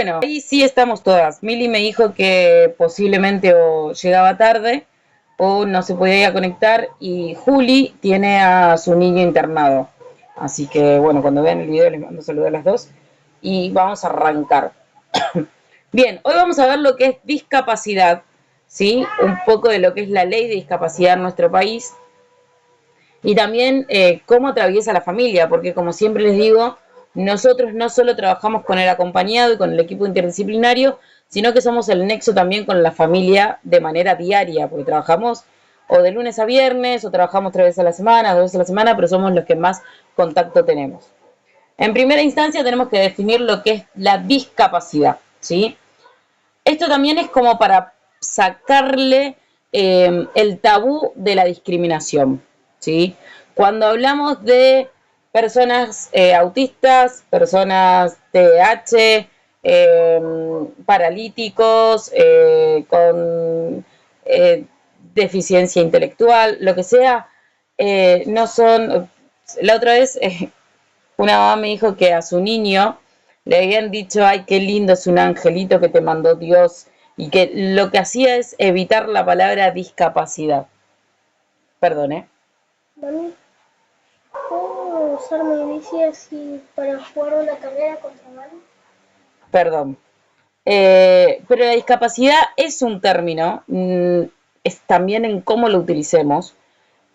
Bueno, ahí sí estamos todas. Mili me dijo que posiblemente o llegaba tarde o no se podía conectar y Juli tiene a su niño internado. Así que bueno, cuando vean el video les mando saludos a las dos y vamos a arrancar. Bien, hoy vamos a ver lo que es discapacidad, ¿sí? Un poco de lo que es la ley de discapacidad en nuestro país y también cómo atraviesa la familia, porque como siempre les digo, nosotros no solo trabajamos con el acompañado y con el equipo interdisciplinario, sino que somos el nexo también con la familia de manera diaria, porque trabajamos o de lunes a viernes, o trabajamos 3 veces a la semana, 2 veces a la semana, pero somos los que más contacto tenemos. En primera instancia tenemos que definir lo que es la discapacidad, ¿sí? Esto también es como para sacarle el tabú de la discriminación, ¿sí? Cuando hablamos de personas autistas, personas TDAH, paralíticos, con deficiencia intelectual, lo que sea, no son... La otra vez una mamá me dijo que a su niño le habían dicho, ay, qué lindo, es un angelito que te mandó Dios, y que lo que hacía es evitar la palabra discapacidad. Perdón, ¿eh? Mami, ¿puedo usar mi bici así para jugar una carrera contra Manu? Perdón. Pero la discapacidad es un término, es también en cómo lo utilicemos,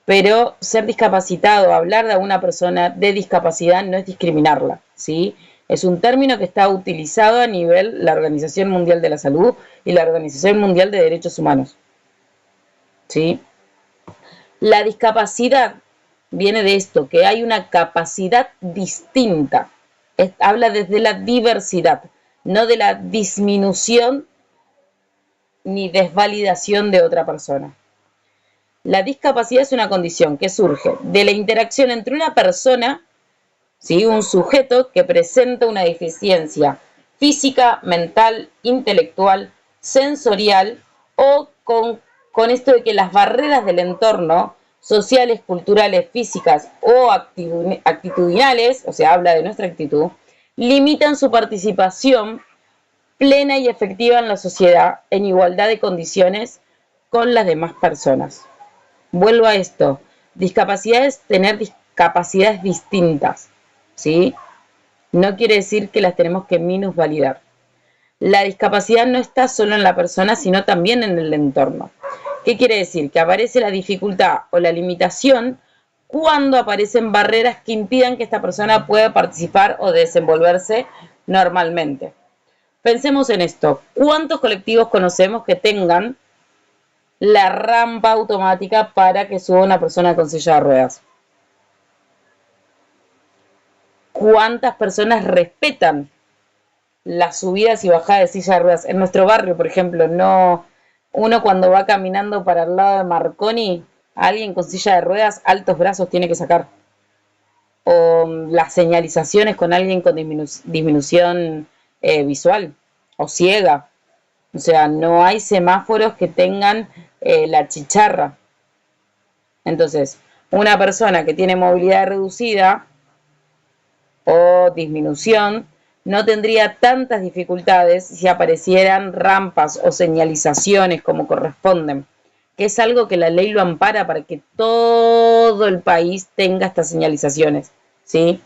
pero ser discapacitado, hablar de una persona de discapacidad no es discriminarla, ¿sí? Es un término que está utilizado a nivel la Organización Mundial de la Salud y la Organización Mundial de Derechos Humanos, ¿sí? La discapacidad viene de esto, que hay una capacidad distinta. Habla desde la diversidad, no de la disminución ni desvalidación de otra persona. La discapacidad es una condición que surge de la interacción entre una persona, ¿sí? Un sujeto que presenta una deficiencia física, mental, intelectual, sensorial o con esto de que las barreras del entorno sociales, culturales, físicas o actitudinales, o sea, habla de nuestra actitud, limitan su participación plena y efectiva en la sociedad en igualdad de condiciones con las demás personas. Vuelvo a esto, discapacidad es tener capacidades distintas, ¿sí? No quiere decir que las tenemos que minusvalidar. La discapacidad no está solo en la persona, sino también en el entorno. ¿Qué quiere decir? Que aparece la dificultad o la limitación cuando aparecen barreras que impidan que esta persona pueda participar o desenvolverse normalmente. Pensemos en esto. ¿Cuántos colectivos conocemos que tengan la rampa automática para que suba una persona con silla de ruedas? ¿Cuántas personas respetan las subidas y bajadas de silla de ruedas? En nuestro barrio, por ejemplo, no, uno cuando va caminando para el lado de Marconi, alguien con silla de ruedas, altos brazos tiene que sacar. O las señalizaciones con alguien con disminución visual o ciega. O sea, no hay semáforos que tengan la chicharra. Entonces, una persona que tiene movilidad reducida o disminución no tendría tantas dificultades si aparecieran rampas o señalizaciones como corresponden, que es algo que la ley lo ampara para que todo el país tenga estas señalizaciones, ¿sí?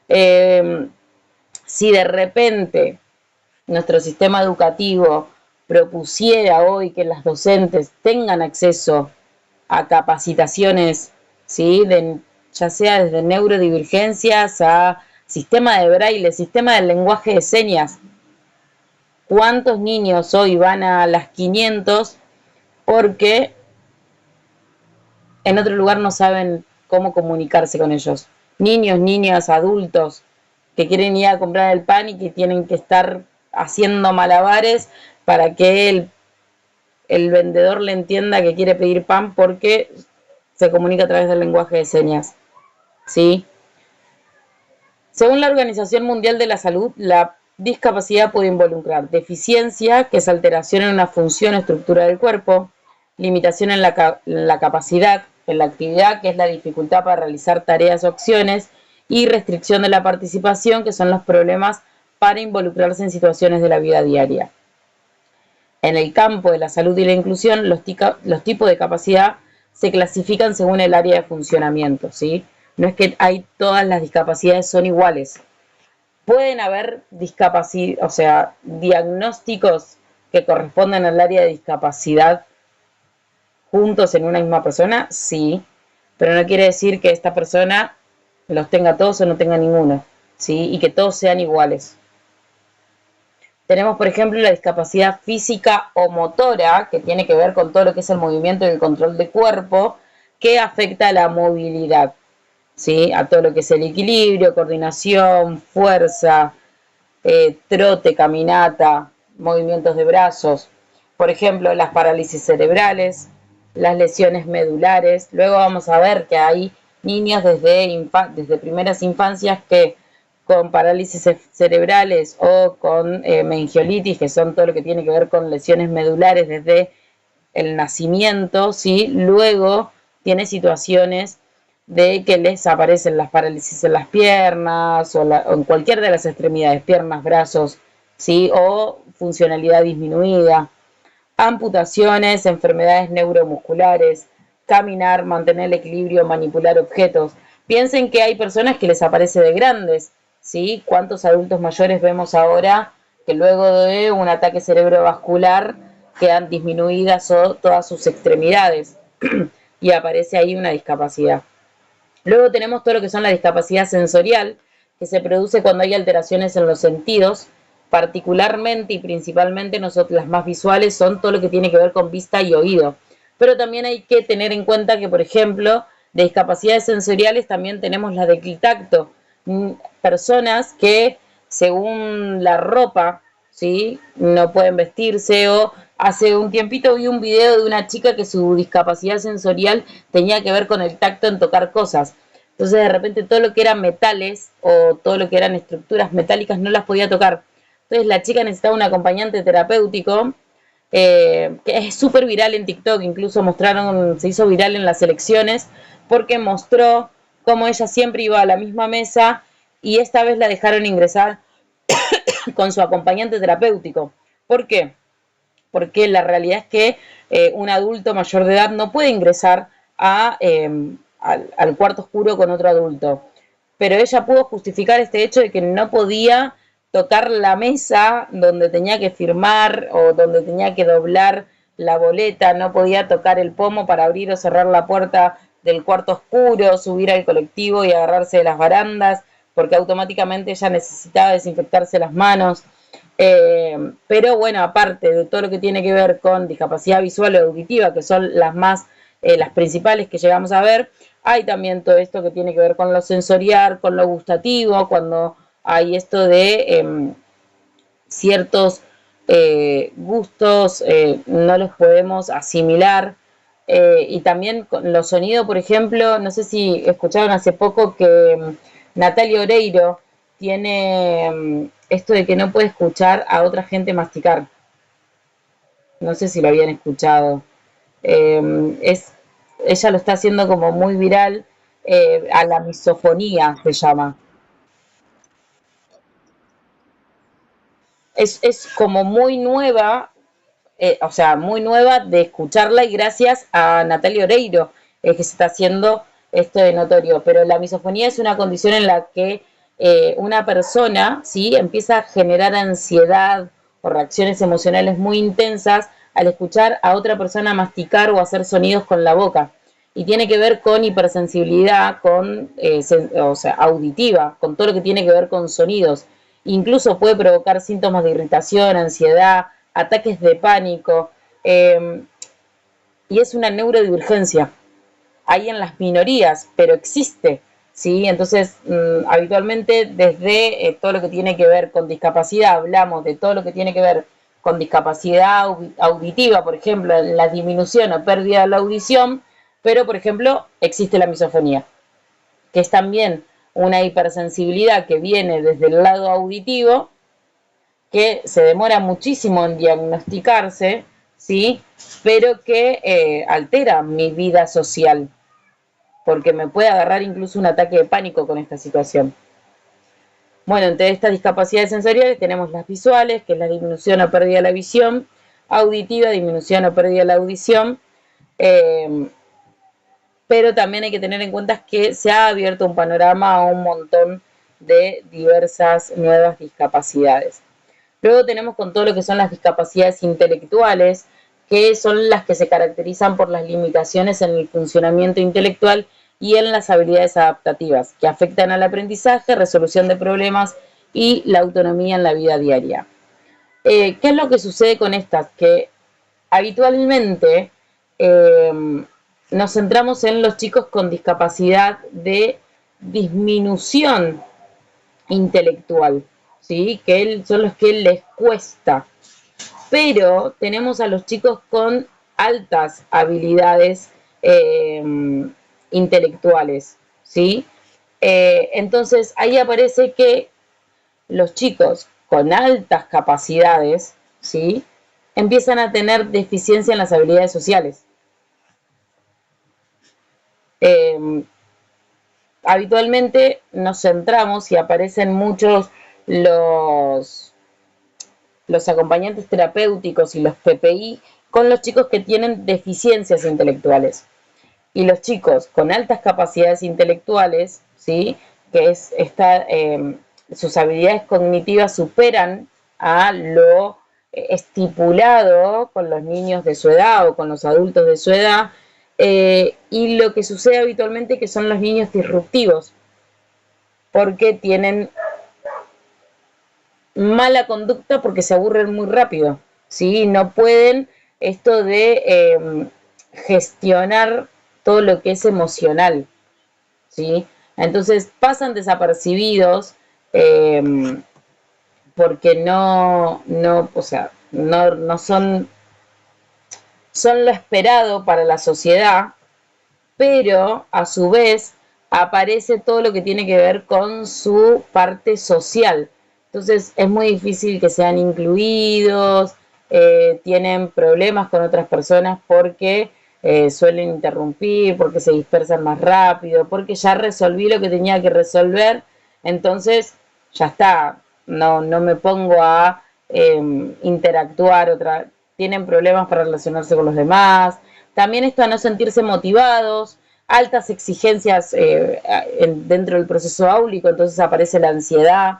Si de repente nuestro sistema educativo propusiera hoy que las docentes tengan acceso a capacitaciones, ¿sí? Ya sea desde neurodivergencias a sistema de braille, sistema del lenguaje de señas. ¿Cuántos niños hoy van a las 500 porque en otro lugar no saben cómo comunicarse con ellos? Niños, niñas, adultos que quieren ir a comprar el pan y que tienen que estar haciendo malabares para que el vendedor le entienda que quiere pedir pan porque se comunica a través del lenguaje de señas, ¿sí? Según la Organización Mundial de la Salud, la discapacidad puede involucrar deficiencia, que es alteración en una función o estructura del cuerpo, limitación en la capacidad, en la actividad, que es la dificultad para realizar tareas o acciones, y restricción de la participación, que son los problemas para involucrarse en situaciones de la vida diaria. En el campo de la salud y la inclusión, los tipos de capacidad se clasifican según el área de funcionamiento, ¿sí? No es que todas las discapacidades son iguales. Pueden haber discapacidad, o sea, diagnósticos que corresponden al área de discapacidad juntos en una misma persona, sí, pero no quiere decir que esta persona los tenga todos o no tenga ninguno, ¿sí? Y que todos sean iguales. Tenemos, por ejemplo, la discapacidad física o motora, que tiene que ver con todo lo que es el movimiento y el control del cuerpo, que afecta a la movilidad, ¿sí? A todo lo que es el equilibrio, coordinación, fuerza, trote, caminata, movimientos de brazos. Por ejemplo, las parálisis cerebrales, las lesiones medulares. Luego vamos a ver que hay niños desde primeras infancias que con parálisis cerebrales o con meningiolitis, que son todo lo que tiene que ver con lesiones medulares desde el nacimiento, ¿sí? Luego tiene situaciones de que les aparecen las parálisis en las piernas o en cualquier de las extremidades, piernas, brazos, ¿sí? O funcionalidad disminuida, amputaciones, enfermedades neuromusculares, caminar, mantener el equilibrio, manipular objetos. Piensen que hay personas que les aparece de grandes, ¿sí? ¿Cuántos adultos mayores vemos ahora que luego de un ataque cerebrovascular quedan disminuidas todas sus extremidades y aparece ahí una discapacidad? Luego tenemos todo lo que son la discapacidad sensorial, que se produce cuando hay alteraciones en los sentidos, particularmente y principalmente nosotros las más visuales son todo lo que tiene que ver con vista y oído. Pero también hay que tener en cuenta que, por ejemplo, de discapacidades sensoriales también tenemos la del tacto. Personas que según la ropa, ¿sí? No pueden vestirse o hace un tiempito vi un video de una chica que su discapacidad sensorial tenía que ver con el tacto en tocar cosas. Entonces de repente todo lo que eran metales o todo lo que eran estructuras metálicas no las podía tocar. Entonces la chica necesitaba un acompañante terapéutico que es súper viral en TikTok, incluso se hizo viral en las elecciones porque mostró cómo ella siempre iba a la misma mesa y esta vez la dejaron ingresar con su acompañante terapéutico. ¿Por qué? Porque la realidad es que un adulto mayor de edad no puede ingresar al cuarto oscuro con otro adulto. Pero ella pudo justificar este hecho de que no podía tocar la mesa donde tenía que firmar o donde tenía que doblar la boleta, no podía tocar el pomo para abrir o cerrar la puerta del cuarto oscuro, subir al colectivo y agarrarse de las barandas, porque automáticamente ella necesitaba desinfectarse las manos. Pero bueno, aparte de todo lo que tiene que ver con discapacidad visual o auditiva, que son las principales que llegamos a ver, hay también todo esto que tiene que ver con lo sensorial, con lo gustativo, cuando hay esto de ciertos gustos no los podemos asimilar. Y también con los sonidos, por ejemplo, no sé si escucharon hace poco que Natalia Oreiro tiene esto de que no puede escuchar a otra gente masticar. No sé si lo habían escuchado. Ella lo está haciendo como muy viral, a la misofonía se llama. Es como muy nueva, o sea, muy nueva de escucharla y gracias a Natalia Oreiro que se está haciendo esto de notorio. Pero la misofonía es una condición en la que una persona, ¿sí? Empieza a generar ansiedad o reacciones emocionales muy intensas al escuchar a otra persona masticar o hacer sonidos con la boca. Y tiene que ver con hipersensibilidad, o sea, auditiva, con todo lo que tiene que ver con sonidos. Incluso puede provocar síntomas de irritación, ansiedad, ataques de pánico, y es una neurodivergencia. Hay en las minorías, pero existe, ¿sí? Entonces, habitualmente desde todo lo que tiene que ver con discapacidad, hablamos de todo lo que tiene que ver con discapacidad auditiva, por ejemplo, la disminución o pérdida de la audición, pero, por ejemplo, existe la misofonía, que es también una hipersensibilidad que viene desde el lado auditivo, que se demora muchísimo en diagnosticarse, ¿sí? Pero que altera mi vida social, porque me puede agarrar incluso un ataque de pánico con esta situación. Bueno, entre estas discapacidades sensoriales tenemos las visuales, que es la disminución o pérdida de la visión, auditiva, disminución o pérdida de la audición, pero también hay que tener en cuenta que se ha abierto un panorama a un montón de diversas nuevas discapacidades. Luego tenemos con todo lo que son las discapacidades intelectuales, que son las que se caracterizan por las limitaciones en el funcionamiento intelectual y en las habilidades adaptativas, que afectan al aprendizaje, resolución de problemas y la autonomía en la vida diaria. ¿Qué es lo que sucede con estas? Que habitualmente nos centramos en los chicos con discapacidad de disminución intelectual, ¿sí? Que son los que les cuesta. Pero tenemos a los chicos con altas habilidades intelectuales, ¿sí? Entonces ahí aparece que los chicos con altas capacidades, ¿sí? Empiezan a tener deficiencia en las habilidades sociales. Habitualmente nos centramos y aparecen muchos los acompañantes terapéuticos y los PPI con los chicos que tienen deficiencias intelectuales. Y los chicos con altas capacidades intelectuales, ¿sí? Que sus habilidades cognitivas superan a lo estipulado con los niños de su edad o con los adultos de su edad, y lo que sucede habitualmente que son los niños disruptivos, porque tienen mala conducta porque se aburren muy rápido, ¿sí? No pueden esto de gestionar todo lo que es emocional, ¿sí? Entonces pasan desapercibidos porque o sea, no son lo esperado para la sociedad, pero a su vez aparece todo lo que tiene que ver con su parte social. Entonces es muy difícil que sean incluidos, tienen problemas con otras personas porque suelen interrumpir, porque se dispersan más rápido, porque ya resolví lo que tenía que resolver, entonces ya está, no me pongo a interactuar tienen problemas para relacionarse con los demás, también esto a no sentirse motivados, altas exigencias dentro del proceso áulico, entonces aparece la ansiedad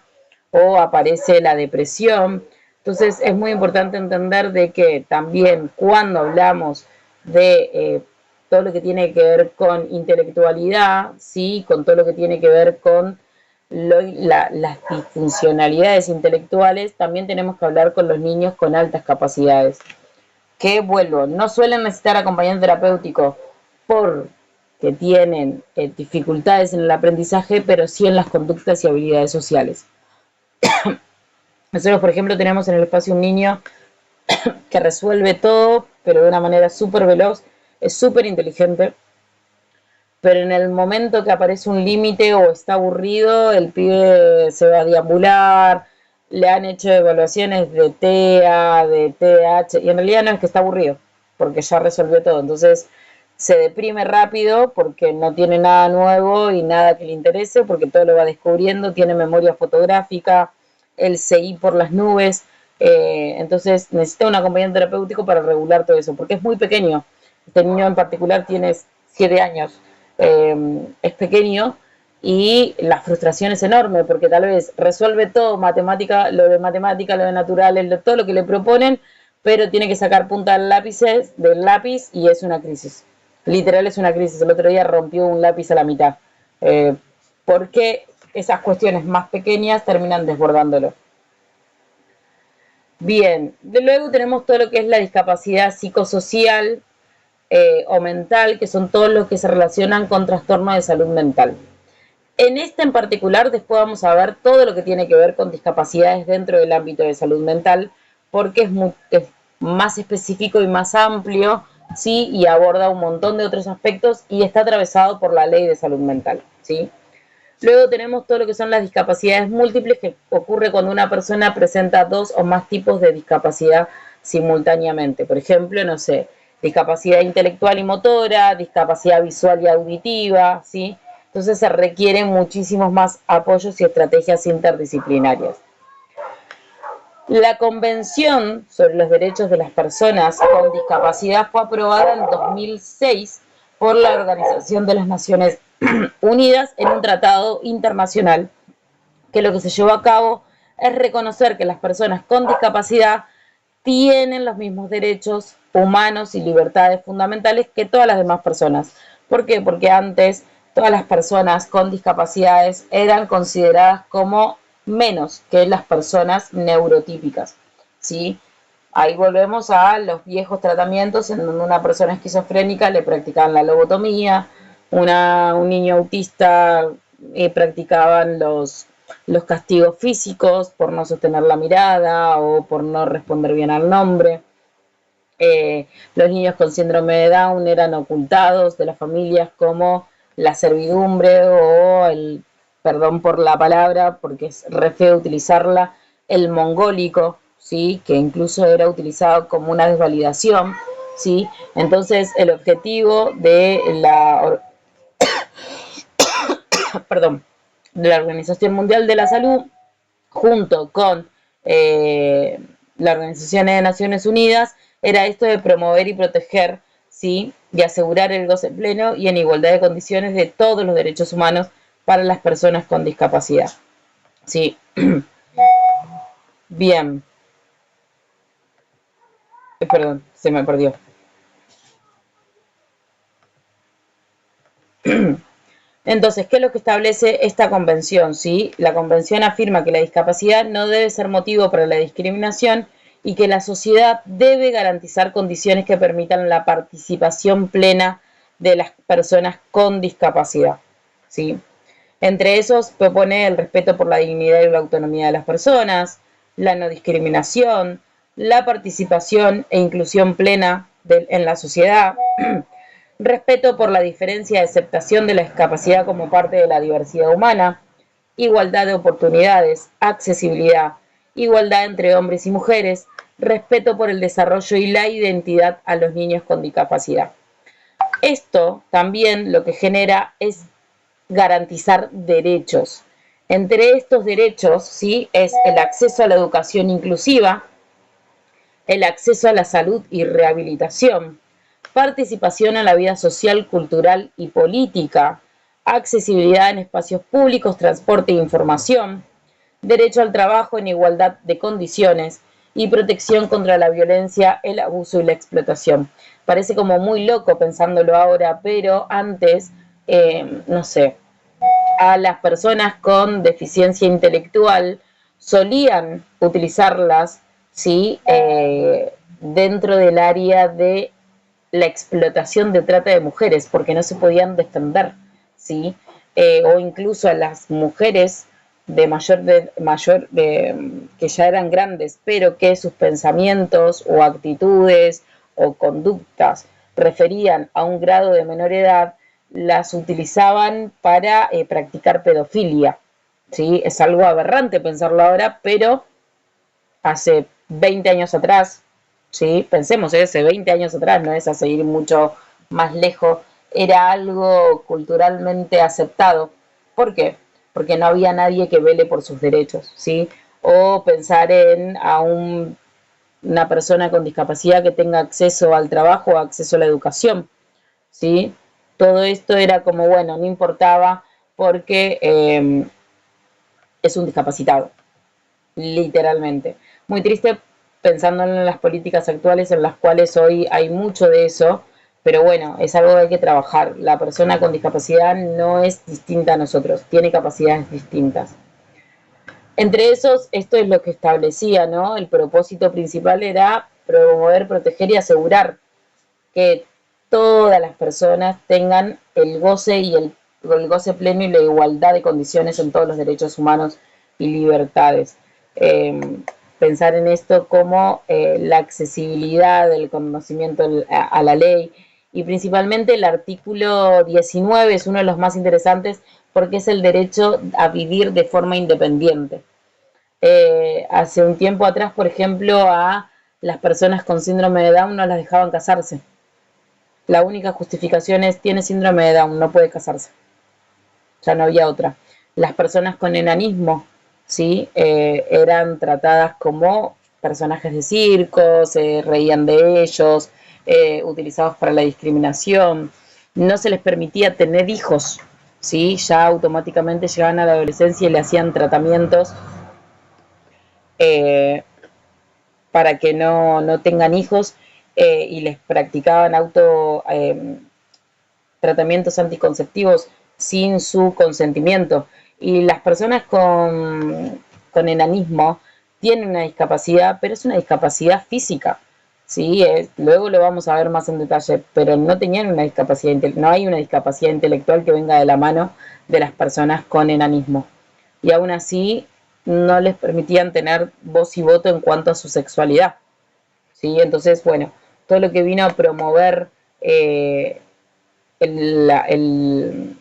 o aparece la depresión. Entonces es muy importante entender de que también cuando hablamos de todo lo que tiene que ver con intelectualidad, ¿sí? Con todo lo que tiene que ver con las disfuncionalidades intelectuales, también tenemos que hablar con los niños con altas capacidades, que vuelvo, no suelen necesitar acompañamiento terapéutico porque tienen dificultades en el aprendizaje, pero sí en las conductas y habilidades sociales. Nosotros, por ejemplo, tenemos en el espacio un niño que resuelve todo, pero de una manera súper veloz, es súper inteligente, pero en el momento que aparece un límite o está aburrido, el pibe se va a deambular, le han hecho evaluaciones de TEA, de TDAH, y en realidad no es que está aburrido, porque ya resolvió todo. Entonces se deprime rápido porque no tiene nada nuevo y nada que le interese, porque todo lo va descubriendo, tiene memoria fotográfica, el CI por las nubes, entonces necesita un acompañante terapéutico para regular todo eso, porque es muy pequeño. Este niño en particular tiene 7 años. Es pequeño y la frustración es enorme porque tal vez resuelve todo, matemática, lo de naturales, todo lo que le proponen, pero tiene que sacar punta del lápiz y es una crisis. Literal es una crisis. El otro día rompió un lápiz a la mitad. Porque esas cuestiones más pequeñas terminan desbordándolo. Bien, de luego tenemos todo lo que es la discapacidad psicosocial, o mental, que son todos los que se relacionan con trastornos de salud mental. En este en particular, después vamos a ver todo lo que tiene que ver con discapacidades dentro del ámbito de salud mental, porque es más específico y más amplio, ¿sí? Y aborda un montón de otros aspectos y está atravesado por la ley de salud mental, ¿sí? Luego tenemos todo lo que son las discapacidades múltiples, que ocurre cuando una persona presenta 2 o más tipos de discapacidad simultáneamente. Por ejemplo, no sé, discapacidad intelectual y motora, discapacidad visual y auditiva, ¿sí? Entonces se requieren muchísimos más apoyos y estrategias interdisciplinarias. La Convención sobre los Derechos de las Personas con Discapacidad fue aprobada en 2006 por la Organización de las Naciones Unidas en un tratado internacional que lo que se llevó a cabo es reconocer que las personas con discapacidad tienen los mismos derechos humanos y libertades fundamentales que todas las demás personas. ¿Por qué? Porque antes todas las personas con discapacidades eran consideradas como menos que las personas neurotípicas, ¿sí? Ahí volvemos a los viejos tratamientos en donde una persona esquizofrénica le practicaban la lobotomía, un niño autista practicaban los castigos físicos por no sostener la mirada o por no responder bien al nombre. Los niños con síndrome de Down eran ocultados de las familias como la servidumbre o el, perdón por la palabra, porque es re feo utilizarla, el mongólico, ¿sí? Que incluso era utilizado como una desvalidación, ¿sí? Entonces el objetivo de perdón, de la Organización Mundial de la Salud, junto con la Organización de Naciones Unidas, era esto de promover y proteger, ¿sí? Y asegurar el goce pleno y en igualdad de condiciones de todos los derechos humanos para las personas con discapacidad. Sí. Bien. Perdón, se me perdió. Entonces, ¿qué es lo que establece esta convención? ¿Sí? La convención afirma que la discapacidad no debe ser motivo para la discriminación y que la sociedad debe garantizar condiciones que permitan la participación plena de las personas con discapacidad. ¿Sí? Entre esos propone el respeto por la dignidad y la autonomía de las personas, la no discriminación, la participación e inclusión plena en la sociedad, respeto por la diferencia y aceptación de la discapacidad como parte de la diversidad humana, igualdad de oportunidades, accesibilidad, igualdad entre hombres y mujeres, respeto por el desarrollo y la identidad a los niños con discapacidad. Esto también lo que genera es garantizar derechos. Entre estos derechos, ¿sí? Es el acceso a la educación inclusiva, el acceso a la salud y rehabilitación, participación en la vida social, cultural y política, accesibilidad en espacios públicos, transporte e información, derecho al trabajo en igualdad de condiciones y protección contra la violencia, el abuso y la explotación. Parece como muy loco pensándolo ahora, pero antes, no sé, a las personas con deficiencia intelectual solían utilizarlas, ¿sí? Dentro del área de la explotación de trata de mujeres, porque no se podían defender, ¿sí? O incluso a las mujeres que ya eran grandes, pero que sus pensamientos o actitudes o conductas referían a un grado de menor edad, las utilizaban para practicar pedofilia, ¿sí? Es algo aberrante pensarlo ahora, pero hace 20 años atrás, ¿sí? Pensemos, hace 20 años atrás, no es a seguir mucho más lejos, era algo culturalmente aceptado. ¿Por qué? Porque no había nadie que vele por sus derechos, ¿sí? O pensar en una persona con discapacidad que tenga acceso al trabajo o acceso a la educación, ¿sí? Todo esto era como, bueno, no importaba porque es un discapacitado, literalmente. Muy triste pensando en las políticas actuales en las cuales hoy hay mucho de eso, pero bueno, es algo que hay que trabajar. La persona con discapacidad no es distinta a nosotros, tiene capacidades distintas. Entre esos, esto es lo que establecía, ¿no? El propósito principal era promover, proteger y asegurar que todas las personas tengan el goce y el goce pleno y la igualdad de condiciones en todos los derechos humanos y libertades. Eh, Pensar en esto como la accesibilidad, el conocimiento a la ley y principalmente el artículo 19 es uno de los más interesantes porque es el derecho a vivir de forma independiente. Hace un tiempo atrás, por ejemplo, a las personas con síndrome de Down no las dejaban casarse. La única justificación es tiene síndrome de Down, no puede casarse. ya no había otra. Las personas con enanismo, ¿sí? Eran tratadas como personajes de circo, se reían de ellos, utilizados para la discriminación, no se les permitía tener hijos, ¿sí? Ya automáticamente llegaban a la adolescencia y le hacían tratamientos eh, para que no tengan hijos, y les practicaban tratamientos anticonceptivos sin su consentimiento. Y las personas con enanismo tienen una discapacidad, pero es una discapacidad física. Sí, luego lo vamos a ver más en detalle, pero no tenían una discapacidad, no hay una discapacidad intelectual que venga de la mano de las personas con enanismo. Y aún así no les permitían tener voz y voto en cuanto a su sexualidad. ¿Sí? Entonces, bueno, todo lo que vino a promover el, el,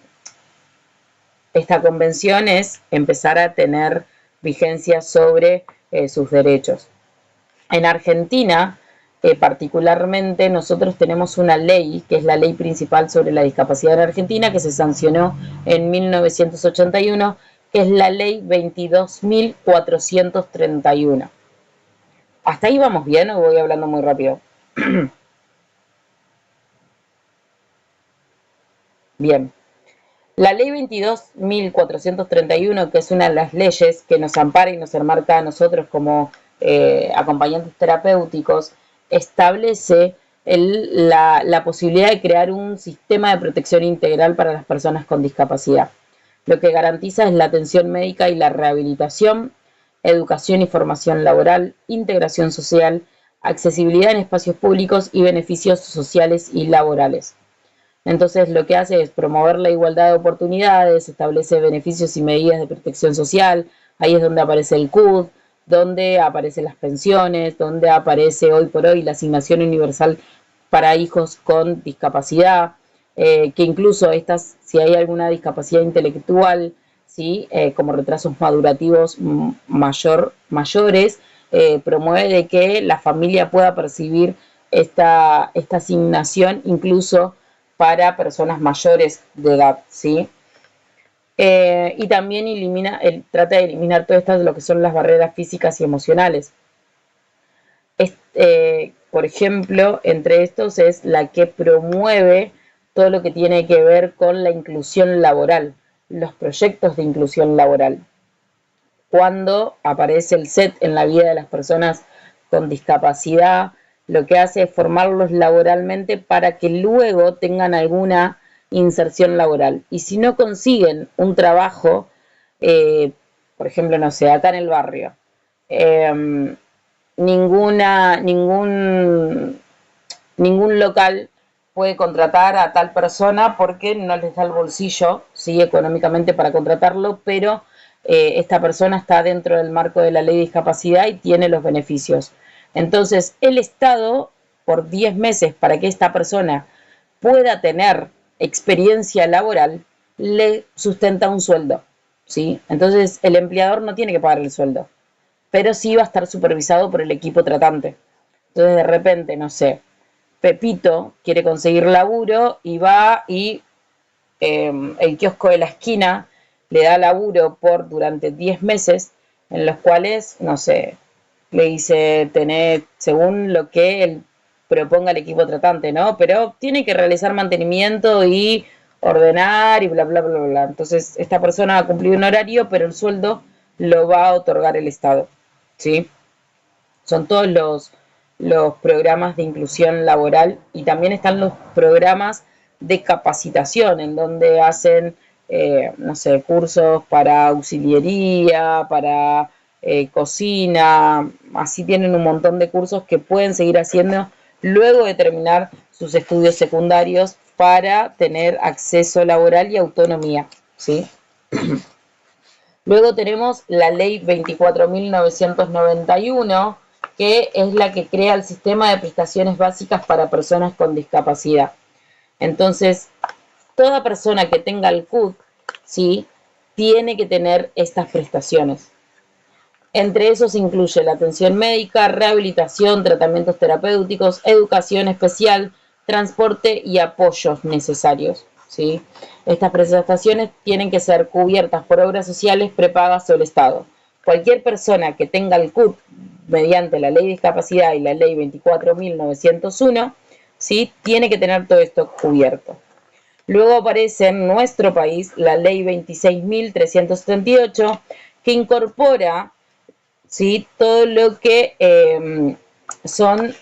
esta convención es empezar a tener vigencia sobre sus derechos. En Argentina, particularmente, nosotros tenemos una ley, que es la ley principal sobre la discapacidad en Argentina, que se sancionó en 1981, que es la ley 22.431. ¿Hasta ahí vamos bien o voy hablando muy rápido? Bien. La ley 22.431, que es una de las leyes que nos ampara y nos enmarca a nosotros como acompañantes terapéuticos, establece la posibilidad de crear un sistema de protección integral para las personas con discapacidad. Lo que garantiza es la atención médica y la rehabilitación, educación y formación laboral, integración social, accesibilidad en espacios públicos y beneficios sociales y laborales. Entonces lo que hace es promover la igualdad de oportunidades, establece beneficios y medidas de protección social, ahí es donde aparece el CUD, donde aparecen las pensiones, donde aparece hoy por hoy la asignación universal para hijos con discapacidad, que incluso estas, si hay alguna discapacidad intelectual, ¿sí? Como retrasos madurativos mayores, promueve de que la familia pueda percibir esta asignación incluso para personas mayores de edad, ¿sí? Y también trata de eliminar todas estas, lo que son las barreras físicas y emocionales. Por ejemplo, entre estos es la que promueve todo lo que tiene que ver con la inclusión laboral, los proyectos de inclusión laboral. Cuando aparece el SET en la vida de las personas con discapacidad, lo que hace es formarlos laboralmente para que luego tengan alguna inserción laboral. Y si no consiguen un trabajo, por ejemplo, no sé, acá en el barrio, ningún local puede contratar a tal persona porque no les da el bolsillo, sí, económicamente para contratarlo, pero esta persona está dentro del marco de la ley de discapacidad y tiene los beneficios. Entonces, el Estado, por 10 meses, para que esta persona pueda tener experiencia laboral, le sustenta un sueldo, ¿sí? Entonces, el empleador no tiene que pagar el sueldo, pero sí va a estar supervisado por el equipo tratante. Entonces, de repente, no sé, Pepito quiere conseguir laburo y va y el kiosco de la esquina le da laburo durante 10 meses, en los cuales, no sé, le dice tener, según lo que él proponga el equipo tratante, ¿no? Pero tiene que realizar mantenimiento y ordenar y bla, bla, bla, bla. Entonces, esta persona va a cumplir un horario, pero el sueldo lo va a otorgar el Estado, ¿sí? Son todos los programas de inclusión laboral y también están los programas de capacitación en donde hacen, no sé, cursos para auxiliería, para cocina, así tienen un montón de cursos que pueden seguir haciendo luego de terminar sus estudios secundarios para tener acceso laboral y autonomía, ¿sí? Luego tenemos la ley 24.991, que es la que crea el sistema de prestaciones básicas para personas con discapacidad. Entonces, toda persona que tenga el CUD, ¿sí?, tiene que tener estas prestaciones. Entre esos incluye la atención médica, rehabilitación, tratamientos terapéuticos, educación especial, transporte y apoyos necesarios, ¿sí? Estas prestaciones tienen que ser cubiertas por obras sociales prepagas por el Estado. Cualquier persona que tenga el CUT mediante la Ley de Discapacidad y la Ley 24.901, ¿sí? Tiene que tener todo esto cubierto. Luego aparece en nuestro país la Ley 26.378, que incorpora, ¿sí? Todo lo que son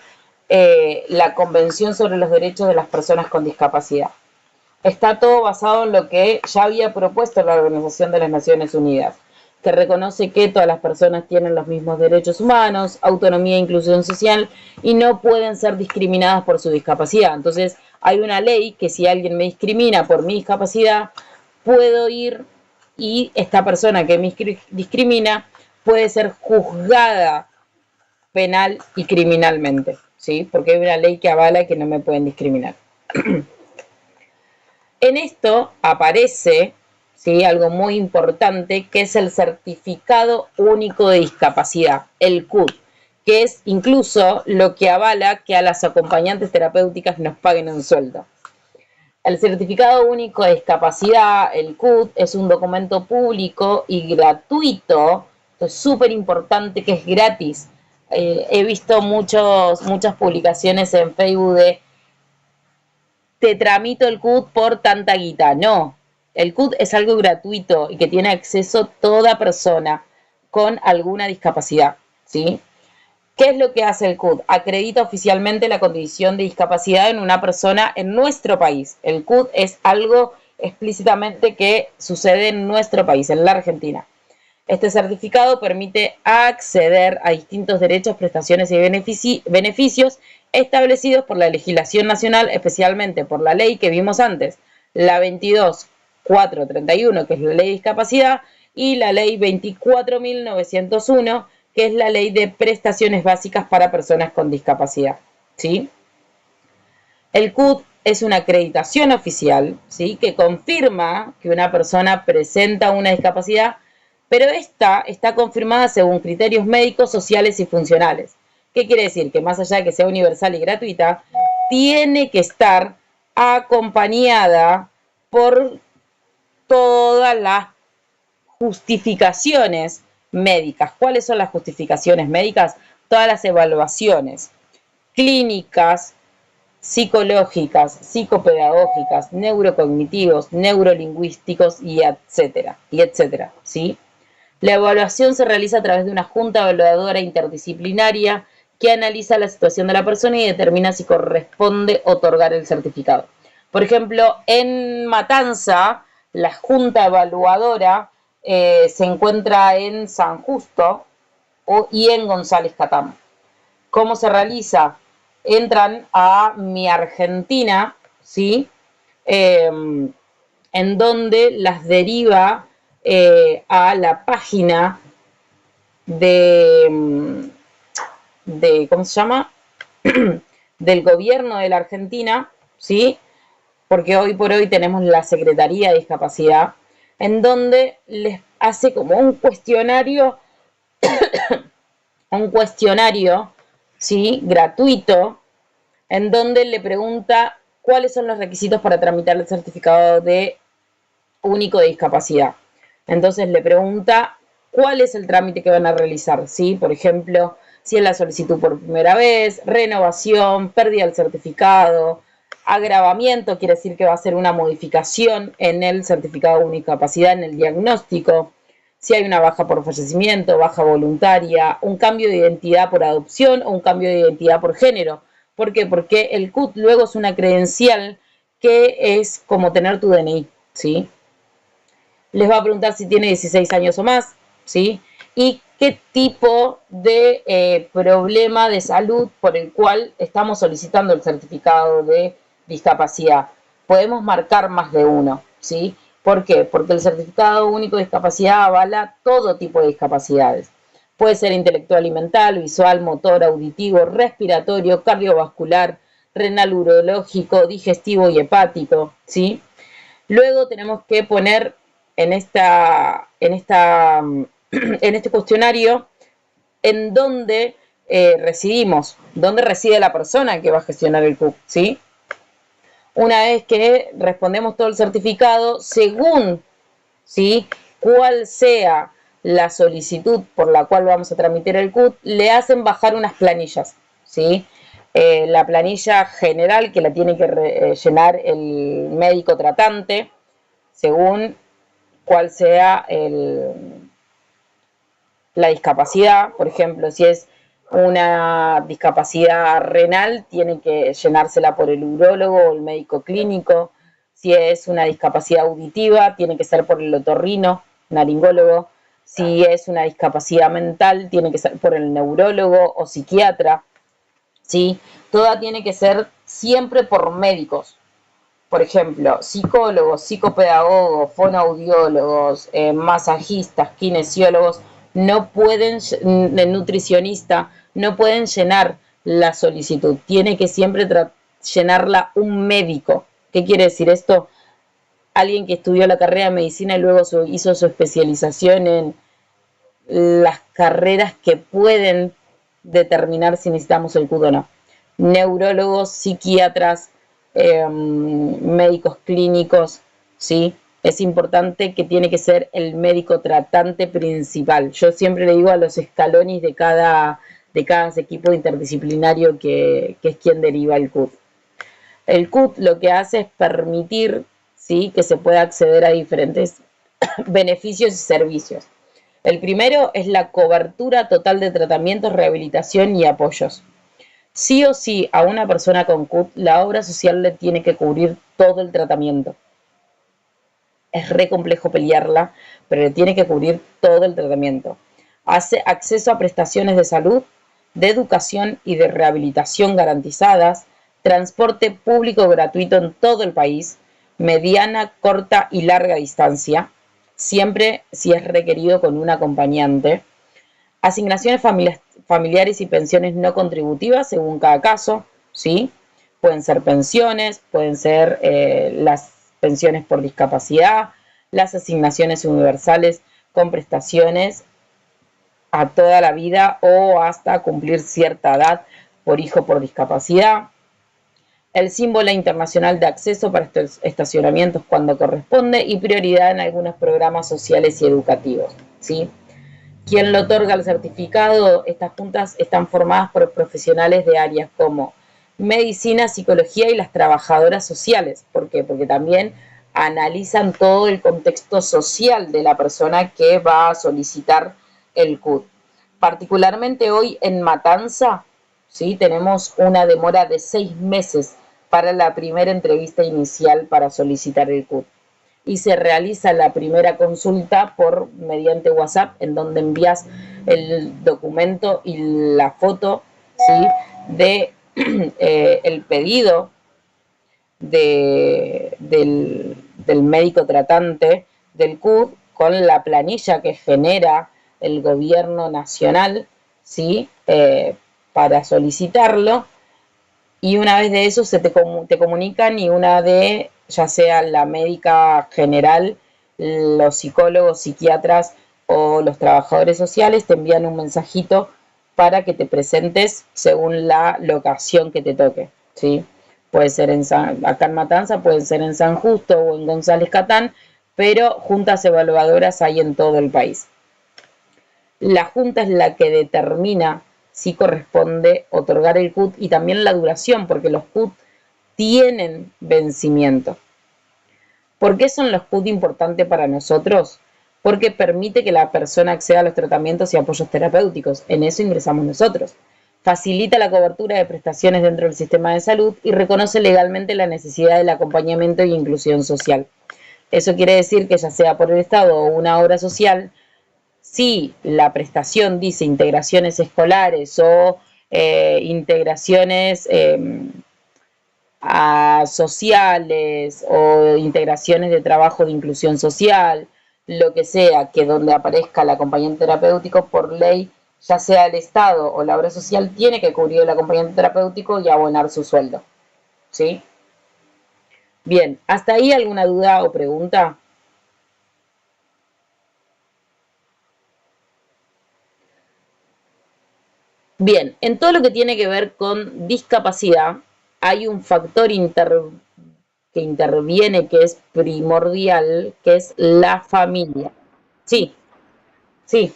la Convención sobre los Derechos de las Personas con Discapacidad. Está todo basado en lo que ya había propuesto la Organización de las Naciones Unidas, que reconoce que todas las personas tienen los mismos derechos humanos, autonomía e inclusión social y no pueden ser discriminadas por su discapacidad. Entonces, hay una ley que si alguien me discrimina por mi discapacidad, puedo ir y esta persona que me discrimina puede ser juzgada penal y criminalmente, ¿sí? Porque hay una ley que avala que no me pueden discriminar. En esto aparece, ¿sí?, algo muy importante, que es el Certificado Único de Discapacidad, el CUD, que es incluso lo que avala que a las acompañantes terapéuticas nos paguen un sueldo. El Certificado Único de Discapacidad, el CUD, es un documento público y gratuito. Es súper importante que es gratis. He visto muchas publicaciones en Facebook de te tramito el CUD por tanta guita. No, el CUD es algo gratuito y que tiene acceso toda persona con alguna discapacidad, ¿sí? ¿Qué es lo que hace el CUD? Acredita oficialmente la condición de discapacidad en una persona en nuestro país. El CUD es algo explícitamente que sucede en nuestro país, en la Argentina. Este certificado permite acceder a distintos derechos, prestaciones y beneficios establecidos por la legislación nacional, especialmente por la ley que vimos antes, la 22.431, que es la ley de discapacidad, y la ley 24.901, que es la ley de prestaciones básicas para personas con discapacidad, ¿sí? El CUD es una acreditación oficial, ¿sí?, que confirma que una persona presenta una discapacidad, pero esta está confirmada según criterios médicos, sociales y funcionales. ¿Qué quiere decir? Que más allá de que sea universal y gratuita, tiene que estar acompañada por todas las justificaciones médicas. ¿Cuáles son las justificaciones médicas? Todas las evaluaciones clínicas, psicológicas, psicopedagógicas, neurocognitivos, neurolingüísticos y etcétera, ¿sí? La evaluación se realiza a través de una junta evaluadora interdisciplinaria que analiza la situación de la persona y determina si corresponde otorgar el certificado. Por ejemplo, en Matanza, la junta evaluadora se encuentra en San Justo y en González Catán. ¿Cómo se realiza? Entran a Mi Argentina, ¿sí? En donde las deriva a la página ¿cómo se llama? Del gobierno de la Argentina, ¿sí? Porque hoy por hoy tenemos la Secretaría de Discapacidad, en donde les hace como un cuestionario, ¿sí?, gratuito, en donde le pregunta cuáles son los requisitos para tramitar el certificado de único de discapacidad. Entonces le pregunta cuál es el trámite que van a realizar, ¿sí? Por ejemplo, si es la solicitud por primera vez, renovación, pérdida del certificado, agravamiento, quiere decir que va a ser una modificación en el certificado de discapacidad, en el diagnóstico, si hay una baja por fallecimiento, baja voluntaria, un cambio de identidad por adopción o un cambio de identidad por género. ¿Por qué? Porque el CUT luego es una credencial que es como tener tu DNI, ¿sí? Les va a preguntar si tiene 16 años o más, ¿sí? Y qué tipo de problema de salud por el cual estamos solicitando el certificado de discapacidad. Podemos marcar más de uno, ¿sí? ¿Por qué? Porque el certificado único de discapacidad avala todo tipo de discapacidades. Puede ser intelectual y mental, visual, motor, auditivo, respiratorio, cardiovascular, renal, urológico, digestivo y hepático, ¿sí? Luego tenemos que poner en este cuestionario en dónde residimos, dónde reside la persona que va a gestionar el CUP, ¿sí? Una vez que respondemos todo el certificado, según, ¿sí?, cuál sea la solicitud por la cual vamos a tramitar el CUT, le hacen bajar unas planillas, ¿sí? La planilla general que la tiene que llenar el médico tratante, según cuál sea la discapacidad. Por ejemplo, si es una discapacidad renal, tiene que llenársela por el urólogo o el médico clínico. Si es una discapacidad auditiva, tiene que ser por el otorrino, naringólogo. Si es una discapacidad mental, tiene que ser por el neurólogo o psiquiatra, ¿sí? Toda tiene que ser siempre por médicos. Por ejemplo, psicólogos, psicopedagogos, fonoaudiólogos, masajistas, kinesiólogos, no pueden, nutricionista, no pueden llenar la solicitud. Tiene que siempre llenarla un médico. ¿Qué quiere decir esto? Alguien que estudió la carrera de medicina y luego hizo su especialización en las carreras que pueden determinar si necesitamos el CUT o no. Neurólogos, psiquiatras, médicos clínicos, ¿sí? Es importante que tiene que ser el médico tratante principal. Yo siempre le digo a los escalones de cada equipo interdisciplinario que es quien deriva el CUT. El CUT lo que hace es permitir, ¿sí?, que se pueda acceder a diferentes beneficios y servicios. El primero es la cobertura total de tratamientos, rehabilitación y apoyos. Sí o sí, a una persona con CUT, la obra social le tiene que cubrir todo el tratamiento. Es re complejo pelearla, pero le tiene que cubrir todo el tratamiento. Hace acceso a prestaciones de salud, de educación y de rehabilitación garantizadas, transporte público gratuito en todo el país, mediana, corta y larga distancia, siempre si es requerido con un acompañante, asignaciones familiares y pensiones no contributivas según cada caso, ¿sí? Pueden ser pensiones, pueden ser las pensiones por discapacidad, las asignaciones universales con prestaciones a toda la vida o hasta cumplir cierta edad por hijo por discapacidad, el símbolo internacional de acceso para estacionamientos cuando corresponde y prioridad en algunos programas sociales y educativos, ¿sí? Quien lo otorga el certificado, estas juntas están formadas por profesionales de áreas como medicina, psicología y las trabajadoras sociales. ¿Por qué? Porque también analizan todo el contexto social de la persona que va a solicitar el CUT. Particularmente hoy en Matanza, ¿sí?, tenemos una demora de 6 meses para la primera entrevista inicial para solicitar el CUT. Y se realiza la primera consulta por mediante WhatsApp, en donde envías el documento y la foto, ¿sí?, de el pedido del médico tratante del CUT con la planilla que genera el gobierno nacional, ¿sí?, para solicitarlo. Y una vez de eso te comunican y una de, ya sea la médica general, los psicólogos, psiquiatras o los trabajadores sociales, te envían un mensajito para que te presentes según la locación que te toque, ¿sí? Puede ser acá en Matanza, puede ser en San Justo o en González Catán, pero juntas evaluadoras hay en todo el país. La junta es la que determina si corresponde otorgar el CUT y también la duración, porque los CUT tienen vencimiento. ¿Por qué son los CUT importantes para nosotros? Porque permite que la persona acceda a los tratamientos y apoyos terapéuticos. En eso ingresamos nosotros. Facilita la cobertura de prestaciones dentro del sistema de salud y reconoce legalmente la necesidad del acompañamiento y inclusión social. Eso quiere decir que ya sea por el Estado o una obra social, si la prestación dice integraciones escolares o integraciones sociales o integraciones de trabajo de inclusión social, lo que sea, que donde aparezca el acompañante terapéutico, por ley, ya sea el Estado o la obra social, tiene que cubrir el acompañante terapéutico y abonar su sueldo, ¿sí? Bien, ¿hasta ahí alguna duda o pregunta? Bien, en todo lo que tiene que ver con discapacidad, hay un factor que interviene, que es primordial, que es la familia. Sí, sí,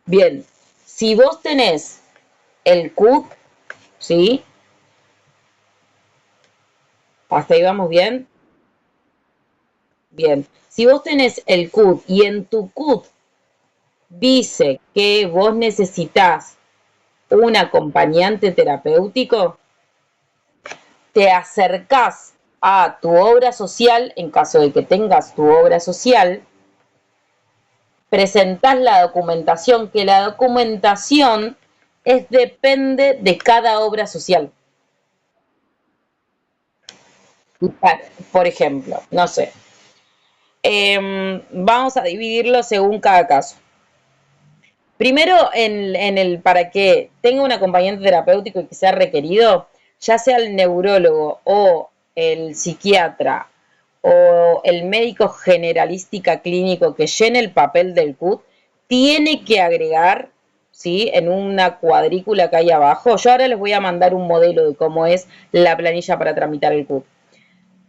bien. Si vos tenés el CUT, ¿sí? Hasta ahí vamos bien. Bien. Si vos tenés el CUT y en tu CUT dice que vos necesitas un acompañante terapéutico, te acercás a tu obra social, en caso de que tengas tu obra social, presentás la documentación, que la documentación depende de cada obra social. Por ejemplo, no sé, vamos a dividirlo según cada caso. Primero, para que tenga un acompañante terapéutico y que sea requerido, ya sea el neurólogo o el psiquiatra o el médico generalística clínico que llene el papel del CUT, tiene que agregar, ¿sí? En una cuadrícula que hay abajo. Yo ahora les voy a mandar un modelo de cómo es la planilla para tramitar el CUT.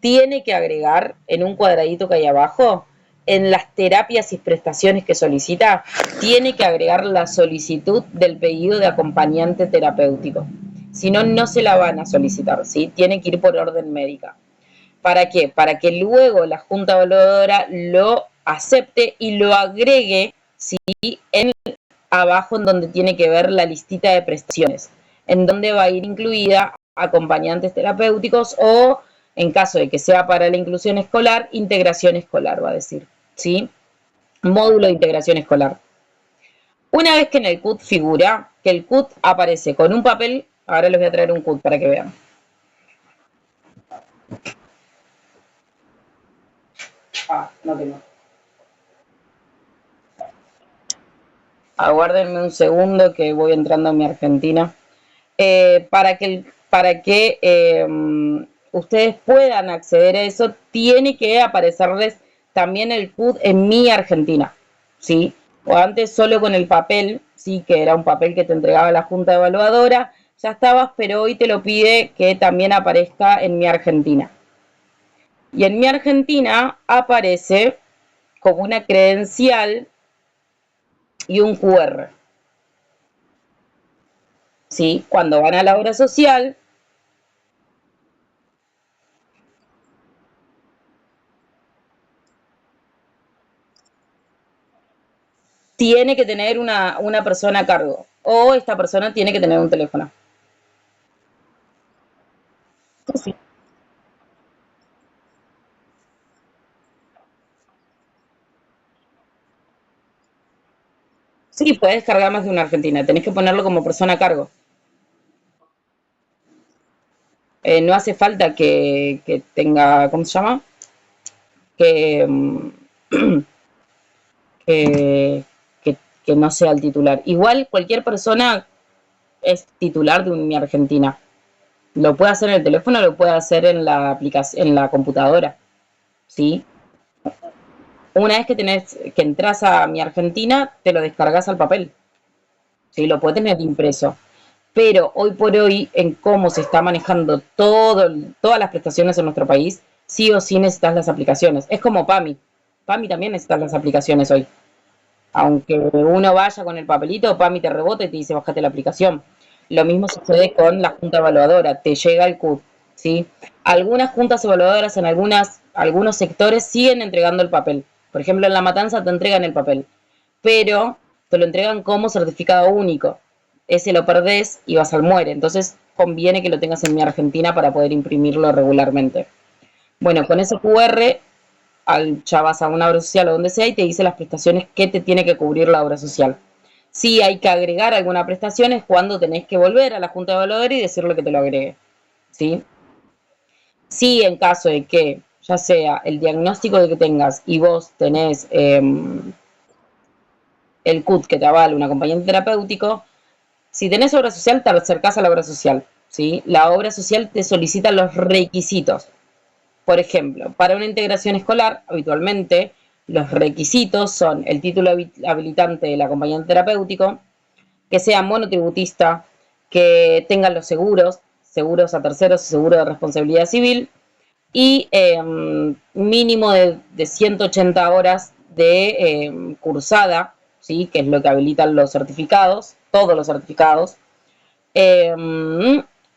Tiene que agregar en un cuadradito que hay abajo, en las terapias y prestaciones que solicita, tiene que agregar la solicitud del pedido de acompañante terapéutico. Si no, no se la van a solicitar, ¿sí? Tiene que ir por orden médica. ¿Para qué? Para que luego la Junta Evaluadora lo acepte y lo agregue, ¿sí? En abajo en donde tiene que ver la listita de prestaciones, en donde va a ir incluida acompañantes terapéuticos o, en caso de que sea para la inclusión escolar, integración escolar, va a decir, ¿sí? Módulo de integración escolar. Una vez que en el CUT figura, que el CUT aparece con un papel, ahora les voy a traer un CUT para que vean. No tengo. Aguárdenme un segundo que voy entrando a mi Argentina. Para que ustedes puedan acceder a eso, tiene que aparecerles también el CUD en mi Argentina, ¿sí? O antes solo con el papel, sí, que era un papel que te entregaba la Junta Evaluadora, ya estabas, pero hoy te lo pide que también aparezca en mi Argentina. Y en mi Argentina aparece como una credencial y un QR, ¿sí? Cuando van a la obra social, tiene que tener una persona a cargo o esta persona tiene que tener un teléfono. Sí, sí, puedes cargar más de una Argentina, tenés que ponerlo como persona a cargo. No hace falta que tenga, ¿cómo se llama? Que, que, que no sea el titular. Igual cualquier persona es titular de mi Argentina. Lo puede hacer en el teléfono, lo puede hacer en la aplicación, en la computadora, ¿sí? Una vez que tenés, que entras a mi Argentina, te lo descargas al papel, ¿sí? Lo puedes tener impreso. Pero hoy por hoy, en cómo se está manejando todas las prestaciones en nuestro país, sí o sí necesitas las aplicaciones. Es como PAMI. PAMI también necesitas las aplicaciones hoy. Aunque uno vaya con el papelito, PAMI te rebota y te dice bájate la aplicación. Lo mismo sucede con la junta evaluadora, te llega el CUT, ¿sí? Algunas juntas evaluadoras en algunos sectores siguen entregando el papel. Por ejemplo, en La Matanza te entregan el papel, pero te lo entregan como certificado único. Ese lo perdés y vas al muere. Entonces conviene que lo tengas en mi Argentina para poder imprimirlo regularmente. Bueno, con ese QR ya vas a una obra social o donde sea y te dice las prestaciones que te tiene que cubrir la obra social. Si hay que agregar alguna prestación es cuando tenés que volver a la Junta de Evaluadora y decirle que te lo agregue. ¿Sí? Si en caso de que ya sea el diagnóstico de que tengas y vos tenés el CUT que te avala un acompañante terapéutico, si tenés obra social, te acercás a la obra social. ¿Sí? La obra social te solicita los requisitos. Por ejemplo, para una integración escolar, habitualmente los requisitos son el título habilitante del acompañante terapéutico, que sea monotributista, que tengan los seguros, seguros a terceros y seguro de responsabilidad civil, y mínimo de 180 horas de cursada, ¿sí? Que es lo que habilitan los certificados, todos los certificados.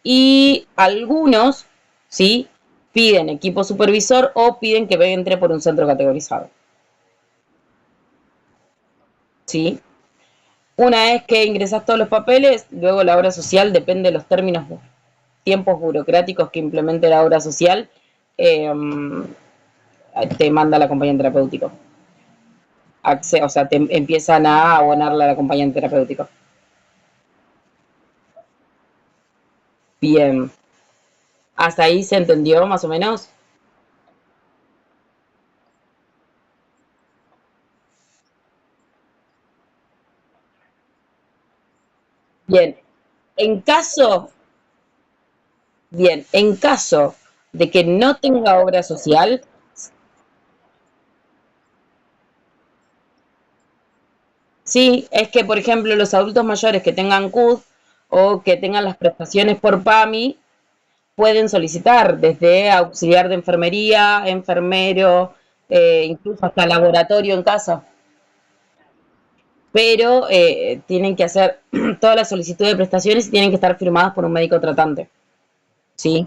Y algunos, ¿sí? Piden equipo supervisor o piden que entre por un centro categorizado. ¿Sí? Una vez que ingresas todos los papeles, luego la obra social depende de los términos, tiempos burocráticos que implemente la obra social, eh, te manda la compañía terapéutica. O sea, te empiezan a abonarle a la compañía terapéutica. Bien. ¿Hasta ahí se entendió más o menos? Bien. En caso, en caso de que no tenga obra social, sí, es que, por ejemplo, los adultos mayores que tengan CUD o que tengan las prestaciones por PAMI pueden solicitar desde auxiliar de enfermería, enfermero, incluso hasta laboratorio en casa, pero tienen que hacer toda la solicitud de prestaciones y tienen que estar firmadas por un médico tratante, ¿sí?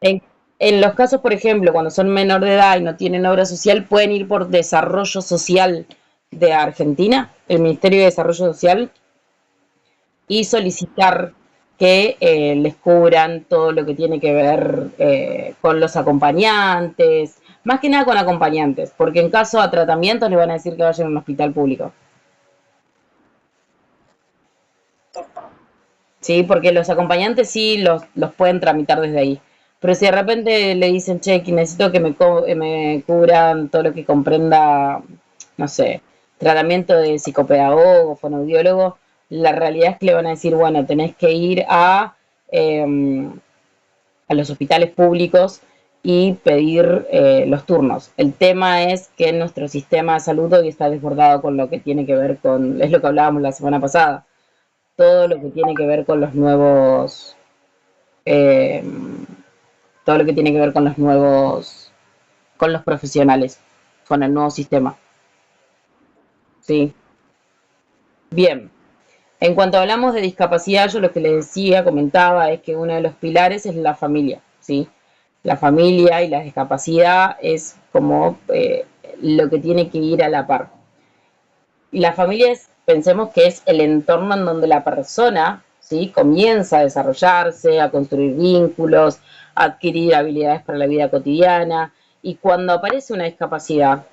En, en los casos, por ejemplo, cuando son menor de edad y no tienen obra social, pueden ir por Desarrollo Social de Argentina, el Ministerio de Desarrollo Social, y solicitar que les cubran todo lo que tiene que ver con los acompañantes, más que nada con acompañantes, porque en caso a tratamientos les van a decir que vayan a un hospital público. Sí, porque los acompañantes sí los pueden tramitar desde ahí. Pero si de repente le dicen, che, que necesito que me cubran todo lo que comprenda, no sé, tratamiento de psicopedagogo, fonoaudiólogo, la realidad es que le van a decir, bueno, tenés que ir eh, a los hospitales públicos y pedir los turnos. El tema es que nuestro sistema de salud hoy está desbordado con lo que tiene que ver con, es lo que hablábamos la semana pasada, todo lo que tiene que ver con los nuevos, eh, todo lo que tiene que ver con los nuevos, con los profesionales, con el nuevo sistema. Sí. Bien. En cuanto hablamos de discapacidad, yo lo que les decía, comentaba, es que uno de los pilares es la familia, ¿sí? La familia y la discapacidad es como lo que tiene que ir a la par. Y la familia es, pensemos que es el entorno en donde la persona, ¿sí? Comienza a desarrollarse, a construir vínculos, a adquirir habilidades para la vida cotidiana. Y cuando aparece una discapacidad,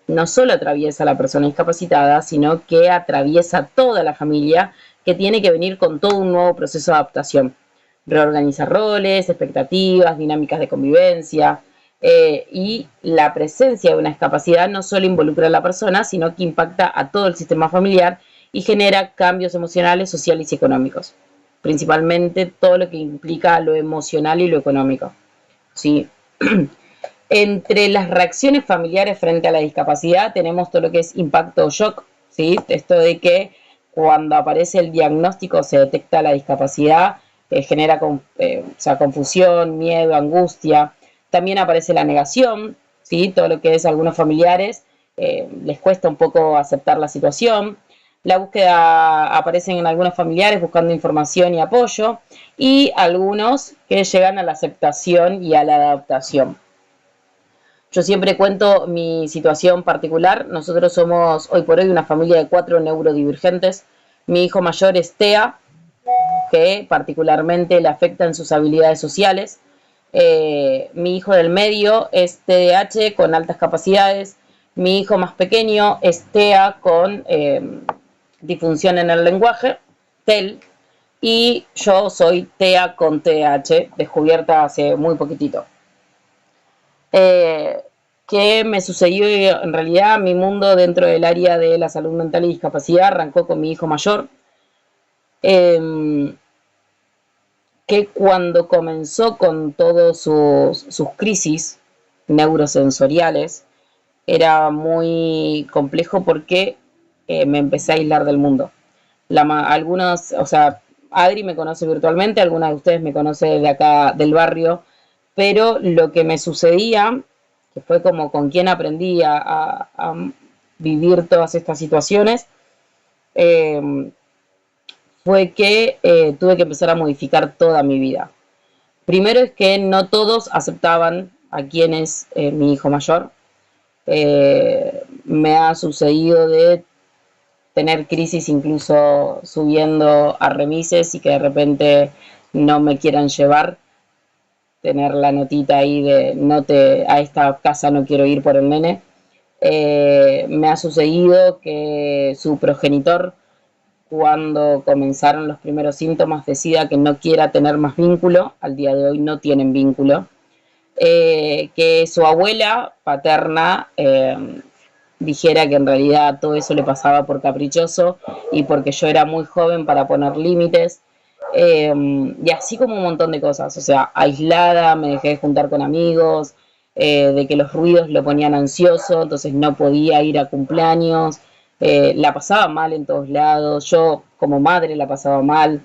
no solo atraviesa a la persona discapacitada, sino que atraviesa toda la familia, que tiene que venir con todo un nuevo proceso de adaptación. Reorganiza roles, expectativas, dinámicas de convivencia, y la presencia de una discapacidad no solo involucra a la persona, sino que impacta a todo el sistema familiar y genera cambios emocionales, sociales y económicos. Principalmente todo lo que implica lo emocional y lo económico. ¿Sí? Entre las reacciones familiares frente a la discapacidad tenemos todo lo que es impacto o shock, ¿sí? Esto de que cuando aparece el diagnóstico se detecta la discapacidad, genera o sea, confusión, miedo, angustia. También aparece la negación, ¿sí? Todo lo que es algunos familiares les cuesta un poco aceptar la situación. La búsqueda aparece en algunos familiares buscando información y apoyo y algunos que llegan a la aceptación y a la adaptación. Yo siempre cuento mi situación particular. Nosotros somos hoy por hoy una familia de 4 neurodivergentes. Mi hijo mayor es TEA, que particularmente le afecta en sus habilidades sociales. Mi hijo del medio es TDAH con altas capacidades. Mi hijo más pequeño es TEA con disfunción en el lenguaje, TEL. Y yo soy TEA con TDAH, descubierta hace muy poquitito. Eh, ¿Qué me sucedió? En realidad, mi mundo dentro del área de la salud mental y discapacidad arrancó con mi hijo mayor, eh, que cuando comenzó con todas sus crisis neurosensoriales, era muy complejo porque me empecé a aislar del mundo. Algunos, o sea, Adri me conoce virtualmente, algunas de ustedes me conocen de acá del barrio, pero lo que me sucedía, que fue como con quien aprendí a vivir todas estas situaciones, eh, fue que tuve que empezar a modificar toda mi vida. Primero es que no todos aceptaban a quién es mi hijo mayor. Me ha sucedido de tener crisis incluso subiendo a remises y que de repente no me quieran llevar, tener la notita ahí de a esta casa no quiero ir por el nene. Me ha sucedido que su progenitor, cuando comenzaron los primeros síntomas, decida que no quiera tener más vínculo, al día de hoy no tienen vínculo. Que su abuela paterna dijera que en realidad todo eso le pasaba por caprichoso y porque yo era muy joven para poner límites. Y así como un montón de cosas, o sea, aislada, me dejé de juntar con amigos, de que los ruidos lo ponían ansioso, entonces no podía ir a cumpleaños, la pasaba mal en todos lados, yo como madre la pasaba mal.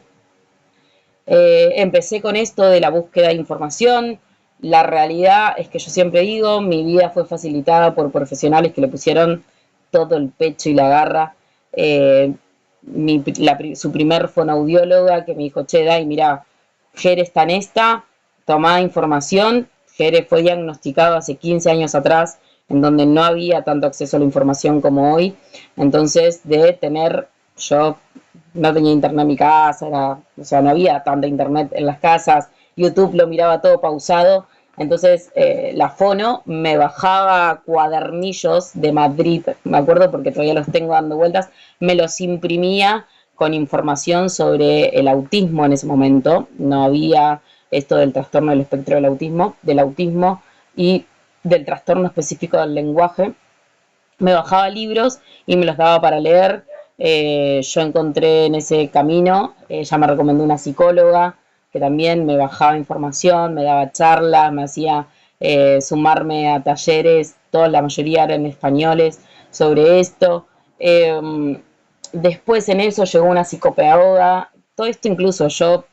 Empecé con esto de la búsqueda de información. La realidad es que yo siempre digo, mi vida fue facilitada por profesionales que le pusieron todo el pecho y la garra. Su primer fonoaudióloga que me dijo, che, Dai, mira, Jere está en esta, tomá información. Jere fue diagnosticado hace 15 años atrás, en donde no había tanto acceso a la información como hoy. Entonces, de tener, yo no tenía internet en mi casa, o sea, no había tanta internet en las casas, YouTube lo miraba todo pausado, entonces la Fono me bajaba cuadernillos de Madrid, me acuerdo porque todavía los tengo dando vueltas, me los imprimía con información sobre el autismo en ese momento, no había esto del trastorno del espectro del autismo y del trastorno específico del lenguaje. Me bajaba libros y me los daba para leer. Yo encontré en ese camino, ella me recomendó una psicóloga que también me bajaba información, me daba charlas, me hacía sumarme a talleres, toda la mayoría eran españoles, sobre esto. Después en eso llegó una psicopedagoga, todo esto incluso yo,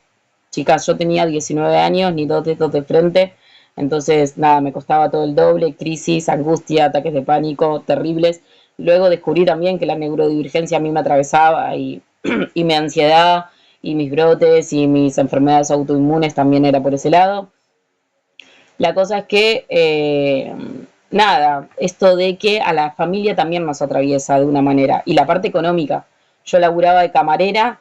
chicas, yo tenía 19 años, ni dos dedos de frente, entonces nada, me costaba todo el doble, crisis, angustia, ataques de pánico terribles. Luego descubrí también que la neurodivergencia a mí me atravesaba y mi ansiedad y mis brotes y mis enfermedades autoinmunes también era por ese lado. La cosa es que, nada, esto de que a la familia también nos atraviesa de una manera. Y la parte económica. Yo laburaba de camarera,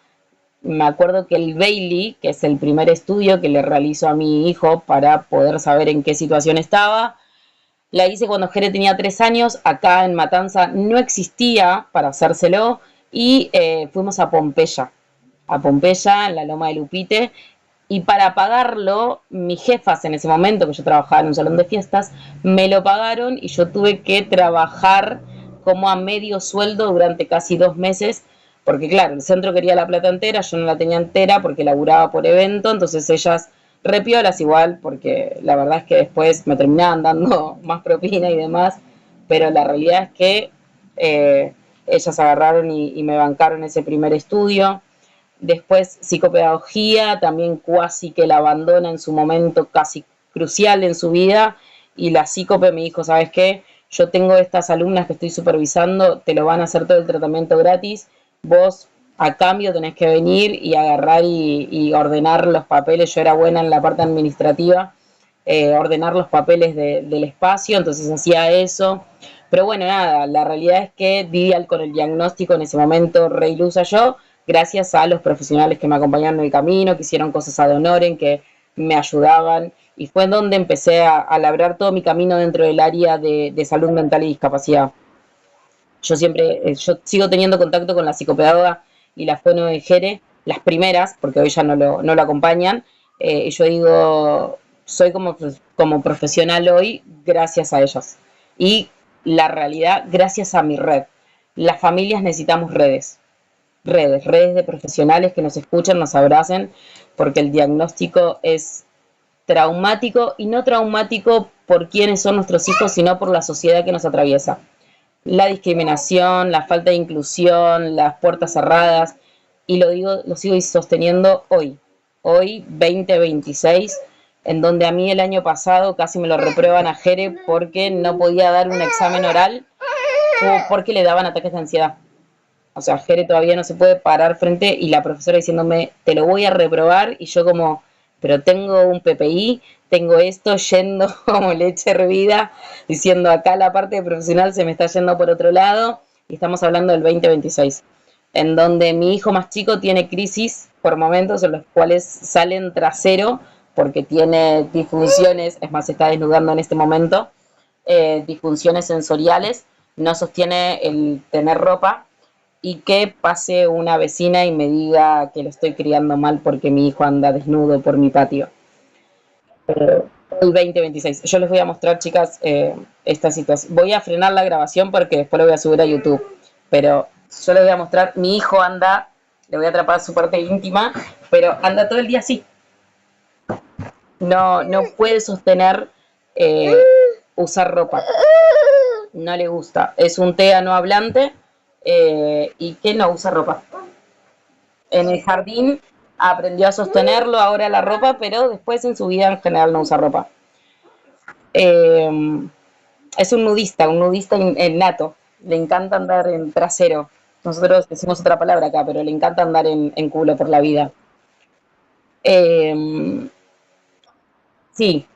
me acuerdo que el Bailey, que es el primer estudio que le realizo a mi hijo para poder saber en qué situación estaba, la hice cuando Jere tenía 3 años, acá en Matanza no existía para hacérselo y fuimos a Pompeya, en la Loma de Lupite, y para pagarlo, mis jefas en ese momento, que yo trabajaba en un salón de fiestas, me lo pagaron y yo tuve que trabajar como a medio sueldo durante casi 2 meses, porque claro, el centro quería la plata entera, yo no la tenía entera porque laburaba por evento, entonces ellas repiolas igual, porque la verdad es que después me terminaban dando más propina y demás, pero la realidad es que ellas agarraron y me bancaron ese primer estudio. Después psicopedagogía, también cuasi que la abandona en su momento casi crucial en su vida, y la psícope me dijo, ¿sabes qué? Yo tengo estas alumnas que estoy supervisando, te lo van a hacer todo el tratamiento gratis, vos a cambio tenés que venir y agarrar y ordenar los papeles. Yo era buena en la parte administrativa, ordenar los papeles del espacio, entonces hacía eso. Pero bueno, nada, la realidad es que di con el diagnóstico en ese momento re ilusa yo, gracias a los profesionales que me acompañaron en el camino, que hicieron cosas ad honorem, que me ayudaban, y fue donde empecé a labrar todo mi camino dentro del área de salud mental y discapacidad. Yo siempre, yo sigo teniendo contacto con la psicopedagoga y la fono de Jere, las primeras, porque hoy ya no lo acompañan, y yo digo, soy como profesional hoy gracias a ellas. Y la realidad, gracias a mi red. Las familias necesitamos redes de profesionales que nos escuchen, nos abracen, porque el diagnóstico es traumático y no traumático por quienes son nuestros hijos, sino por la sociedad que nos atraviesa. La discriminación, la falta de inclusión, las puertas cerradas. y lo digo, lo sigo sosteniendo hoy 2026, en donde a mí el año pasado casi me lo reprueban a Jere porque no podía dar un examen oral o porque le daban ataques de ansiedad. O sea, Jere todavía no se puede parar frente y la profesora diciéndome, te lo voy a reprobar, y yo como, pero tengo un PPI, tengo esto yendo como leche hervida, diciendo acá la parte de profesional se me está yendo por otro lado, y estamos hablando del 2026, en donde mi hijo más chico tiene crisis por momentos en los cuales salen trasero porque tiene disfunciones, es más, se está desnudando en este momento, disfunciones sensoriales, no sostiene el tener ropa, y que pase una vecina y me diga que lo estoy criando mal porque mi hijo anda desnudo por mi patio. El 2026. Yo les voy a mostrar, chicas, esta situación. Voy a frenar la grabación porque después lo voy a subir a YouTube. Pero yo les voy a mostrar, mi hijo anda, le voy a atrapar su parte íntima, pero anda todo el día así. No puede sostener eh, usar ropa. No le gusta. Es un TEA no hablante y que no usa ropa. En el jardín aprendió a sostenerlo ahora la ropa, pero después en su vida en general no usa ropa. Eh, es un nudista nato. Le encanta andar en trasero. Nosotros decimos otra palabra acá, pero le encanta andar en culo por la vida. Eh, sí,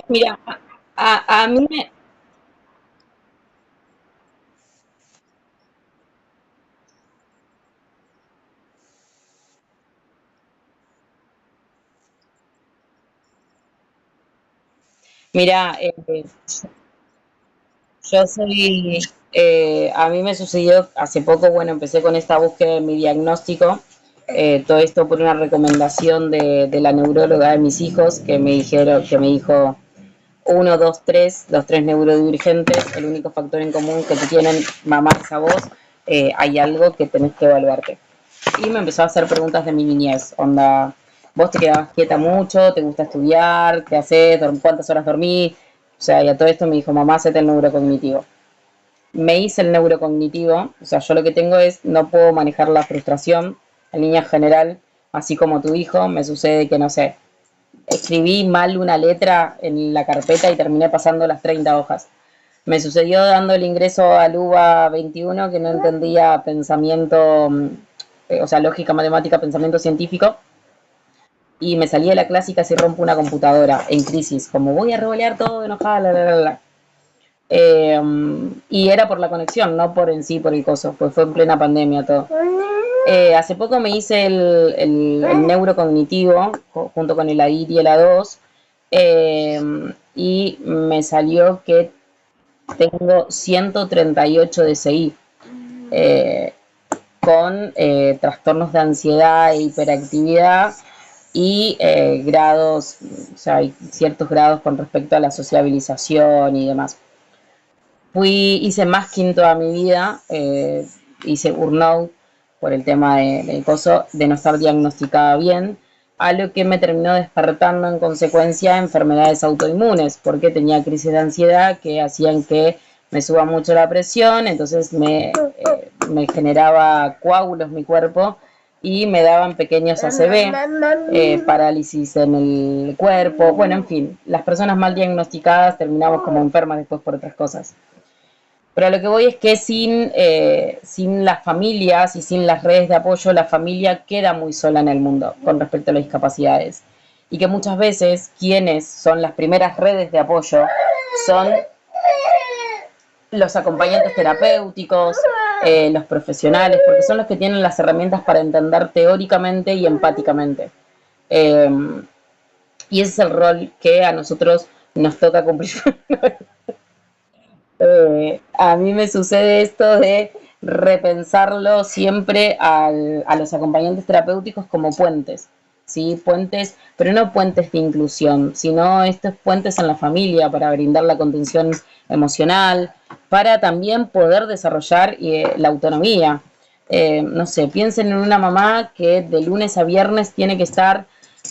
mira, a mí me, mira, yo soy, a mí me sucedió hace poco, bueno, empecé con esta búsqueda de mi diagnóstico, todo esto por una recomendación de la neuróloga de mis hijos, que me dijo, uno, dos, tres, los tres neurodivergentes, el único factor en común que te tienen mamás a vos, hay algo que tenés que evaluarte. Y me empezó a hacer preguntas de mi niñez, onda, vos te quedabas quieta mucho, te gusta estudiar, qué haces, cuántas horas dormís, o sea, y a todo esto me dijo, mamá, hacete el neurocognitivo. Me hice el neurocognitivo, o sea, yo lo que tengo es, no puedo manejar la frustración en línea general, así como tu hijo, me sucede que, no sé, escribí mal una letra en la carpeta y terminé pasando las 30 hojas. Me sucedió dando el ingreso al UBA 21 que no entendía pensamiento, o sea, lógica, matemática, pensamiento científico, y me salí de la clase y casi rompo una computadora en crisis, como voy a revolear todo enojada, la, la, la, la. Eh, y era por la conexión, no por en sí, por el coso, pues fue en plena pandemia todo. Hace poco me hice el neurocognitivo junto con el AIR y el A2, y me salió que tengo 138 DSI, eh, con trastornos de ansiedad e hiperactividad y grados, o sea, hay ciertos grados con respecto a la sociabilización y demás. Hice masking toda mi vida, hice burnout por el tema de coso, de no estar diagnosticada bien. a lo que me terminó despertando en consecuencia enfermedades autoinmunes, porque tenía crisis de ansiedad que hacían que me suba mucho la presión, entonces me generaba coágulos mi cuerpo y me daban pequeños ACV, parálisis en el cuerpo, bueno, en fin, las personas mal diagnosticadas terminamos como enfermas después por otras cosas. Pero a lo que voy es que sin las familias y sin las redes de apoyo, la familia queda muy sola en el mundo con respecto a las discapacidades. Y que muchas veces quienes son las primeras redes de apoyo son los acompañantes terapéuticos, los profesionales, porque son los que tienen las herramientas para entender teóricamente y empáticamente. Eh, y ese es el rol que a nosotros nos toca cumplir. A mí me sucede esto de repensarlo siempre a los acompañantes terapéuticos como puentes, ¿sí? Puentes, pero no puentes de inclusión, sino estos puentes en la familia para brindar la contención emocional, para también poder desarrollar la autonomía. No sé, piensen en una mamá que de lunes a viernes tiene que estar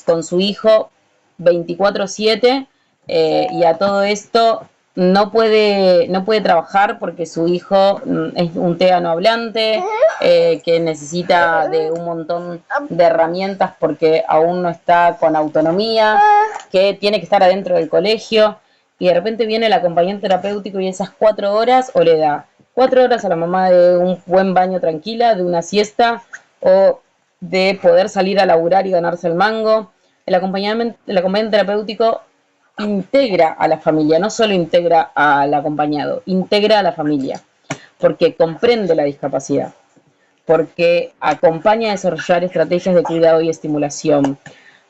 con su hijo 24/7 y a todo esto no puede trabajar porque su hijo es un TEA no hablante, que necesita de un montón de herramientas porque aún no está con autonomía, que tiene que estar adentro del colegio, y de repente viene el acompañante terapéutico y esas 4 horas o le da 4 horas a la mamá de un buen baño tranquila, de una siesta o de poder salir a laburar y ganarse el mango. El acompañante terapéutico integra a la familia, no solo integra al acompañado, integra a la familia, porque comprende la discapacidad, porque acompaña a desarrollar estrategias de cuidado y estimulación,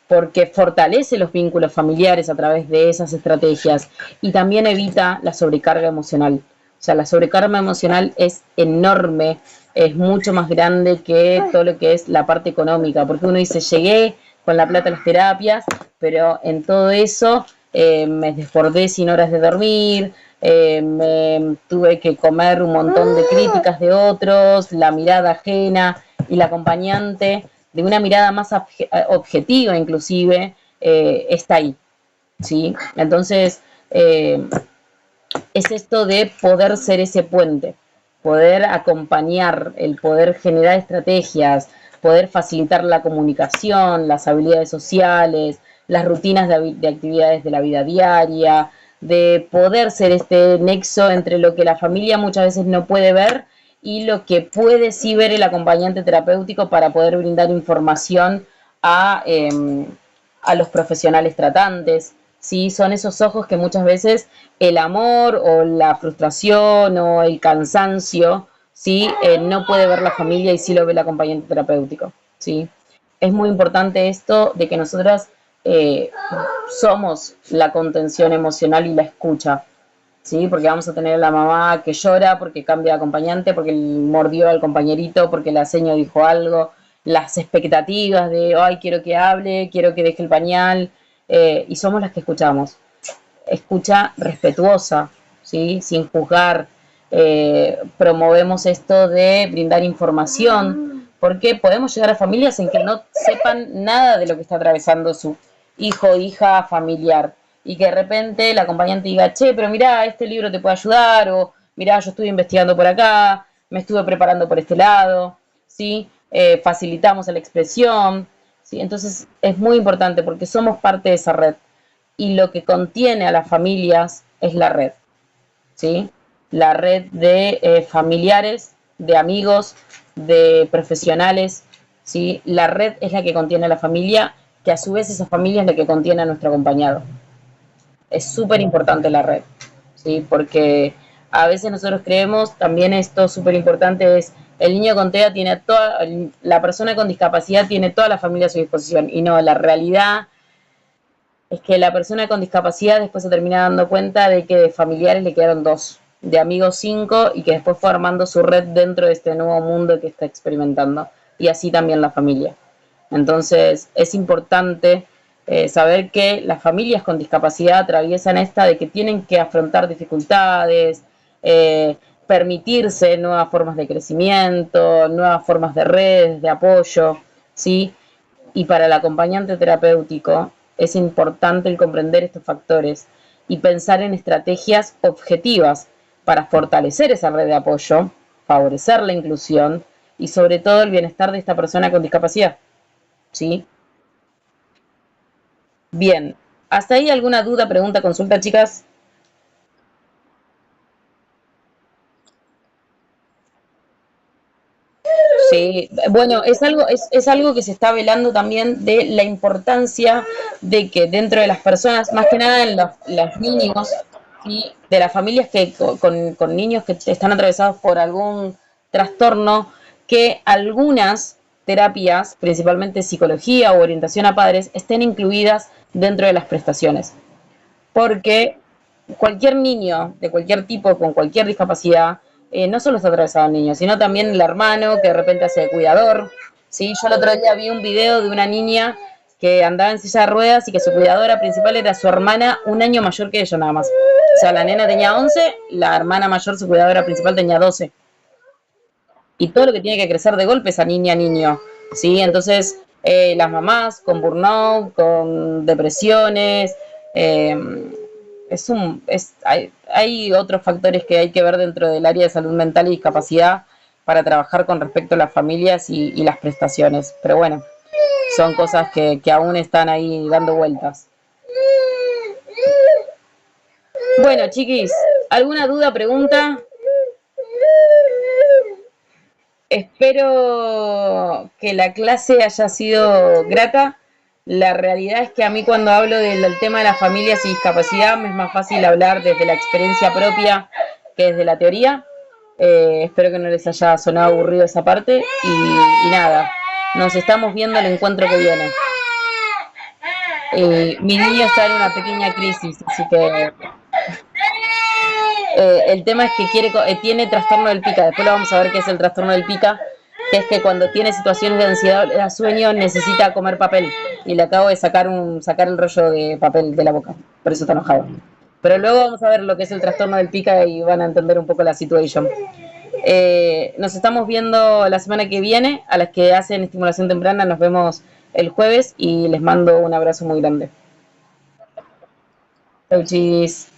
porque fortalece los vínculos familiares a través de esas estrategias y también evita la sobrecarga emocional. O sea, la sobrecarga emocional es enorme, es mucho más grande que todo lo que es la parte económica, porque uno dice, llegué con la plata a las terapias, pero en todo eso me desbordé sin horas de dormir, me tuve que comer un montón de críticas de otros, la mirada ajena y la acompañante de una mirada más objetiva inclusive, está ahí, ¿sí? Entonces, es esto de poder ser ese puente, poder acompañar, el poder generar estrategias, poder facilitar la comunicación, las habilidades sociales, las rutinas de actividades de la vida diaria, de poder ser este nexo entre lo que la familia muchas veces no puede ver y lo que puede sí ver el acompañante terapéutico para poder brindar información a los profesionales tratantes. ¿Sí? Son esos ojos que muchas veces el amor o la frustración o el cansancio, ¿sí? No puede ver la familia y sí lo ve el acompañante terapéutico. ¿Sí? Es muy importante esto de que nosotras somos la contención emocional y la escucha. ¿Sí? Porque vamos a tener a la mamá que llora porque cambia de acompañante, porque mordió al compañerito, porque la seño dijo algo, las expectativas de, ay, quiero que hable, quiero que deje el pañal, y somos las que escuchamos. Escucha respetuosa, ¿sí? Sin juzgar. Promovemos esto de brindar información, porque podemos llegar a familias en que no sepan nada de lo que está atravesando su hijo, hija, familiar, y que de repente el acompañante diga, che, pero mirá, este libro te puede ayudar, o mirá, yo estuve investigando por acá, me estuve preparando por este lado, ¿sí? Facilitamos la expresión, ¿sí? Entonces es muy importante porque somos parte de esa red y lo que contiene a las familias es la red, ¿sí? La red de familiares, de amigos, de profesionales, ¿sí? La red es la que contiene a la familia, que a su vez esa familia es la que contiene a nuestro acompañado. Es súper importante la red, ¿sí? Porque a veces nosotros creemos, también esto súper importante es, el niño con TEA tiene toda, la persona con discapacidad tiene toda la familia a su disposición, y no, la realidad es que la persona con discapacidad después se termina dando cuenta de que de familiares le quedaron 2, de amigos 5, y que después fue armando su red dentro de este nuevo mundo que está experimentando. Y así también la familia. Entonces es importante saber que las familias con discapacidad atraviesan esta de que tienen que afrontar dificultades, permitirse nuevas formas de crecimiento, nuevas formas de redes, de apoyo, ¿sí? Y para el acompañante terapéutico es importante el comprender estos factores y pensar en estrategias objetivas para fortalecer esa red de apoyo, favorecer la inclusión y sobre todo el bienestar de esta persona con discapacidad. ¿Sí? Bien. ¿Hasta ahí alguna duda, pregunta, consulta, chicas? Sí, bueno, es algo que se está velando también de la importancia de que dentro de las personas, más que nada en los niños, ¿sí? De las familias que con niños que están atravesados por algún trastorno, que algunas terapias, principalmente psicología o orientación a padres, estén incluidas dentro de las prestaciones. Porque cualquier niño de cualquier tipo, con cualquier discapacidad, no solo está atravesado el niño, sino también el hermano que de repente hace de cuidador. ¿Sí? Yo el otro día vi un video de una niña que andaba en silla de ruedas y que su cuidadora principal era su hermana un año mayor que ella nada más. O sea, la nena tenía 11, la hermana mayor, su cuidadora principal, tenía 12. Y todo lo que tiene que crecer de golpe esa niña, niño. ¿Sí? Entonces, las mamás con burnout, con depresiones, eh, hay otros factores que hay que ver dentro del área de salud mental y discapacidad para trabajar con respecto a las familias y las prestaciones. Pero bueno, son cosas que aún están ahí dando vueltas. Bueno, chiquis, ¿alguna duda, pregunta? Espero que la clase haya sido grata. La realidad es que a mí cuando hablo del tema de las familias y discapacidad me es más fácil hablar desde la experiencia propia que desde la teoría. Espero que no les haya sonado aburrido esa parte y nada, nos estamos viendo el encuentro que viene. Mi niño está en una pequeña crisis, así que el tema es que tiene trastorno del pica. Después lo vamos a ver qué es el trastorno del pica, que es que cuando tiene situaciones de ansiedad o de sueño necesita comer papel. Y le acabo de sacar el rollo de papel de la boca. Por eso está enojado. Pero luego vamos a ver lo que es el trastorno del pica y van a entender un poco la situación. Nos estamos viendo la semana que viene. A las que hacen estimulación temprana nos vemos el jueves y les mando un abrazo muy grande. Chau, chis.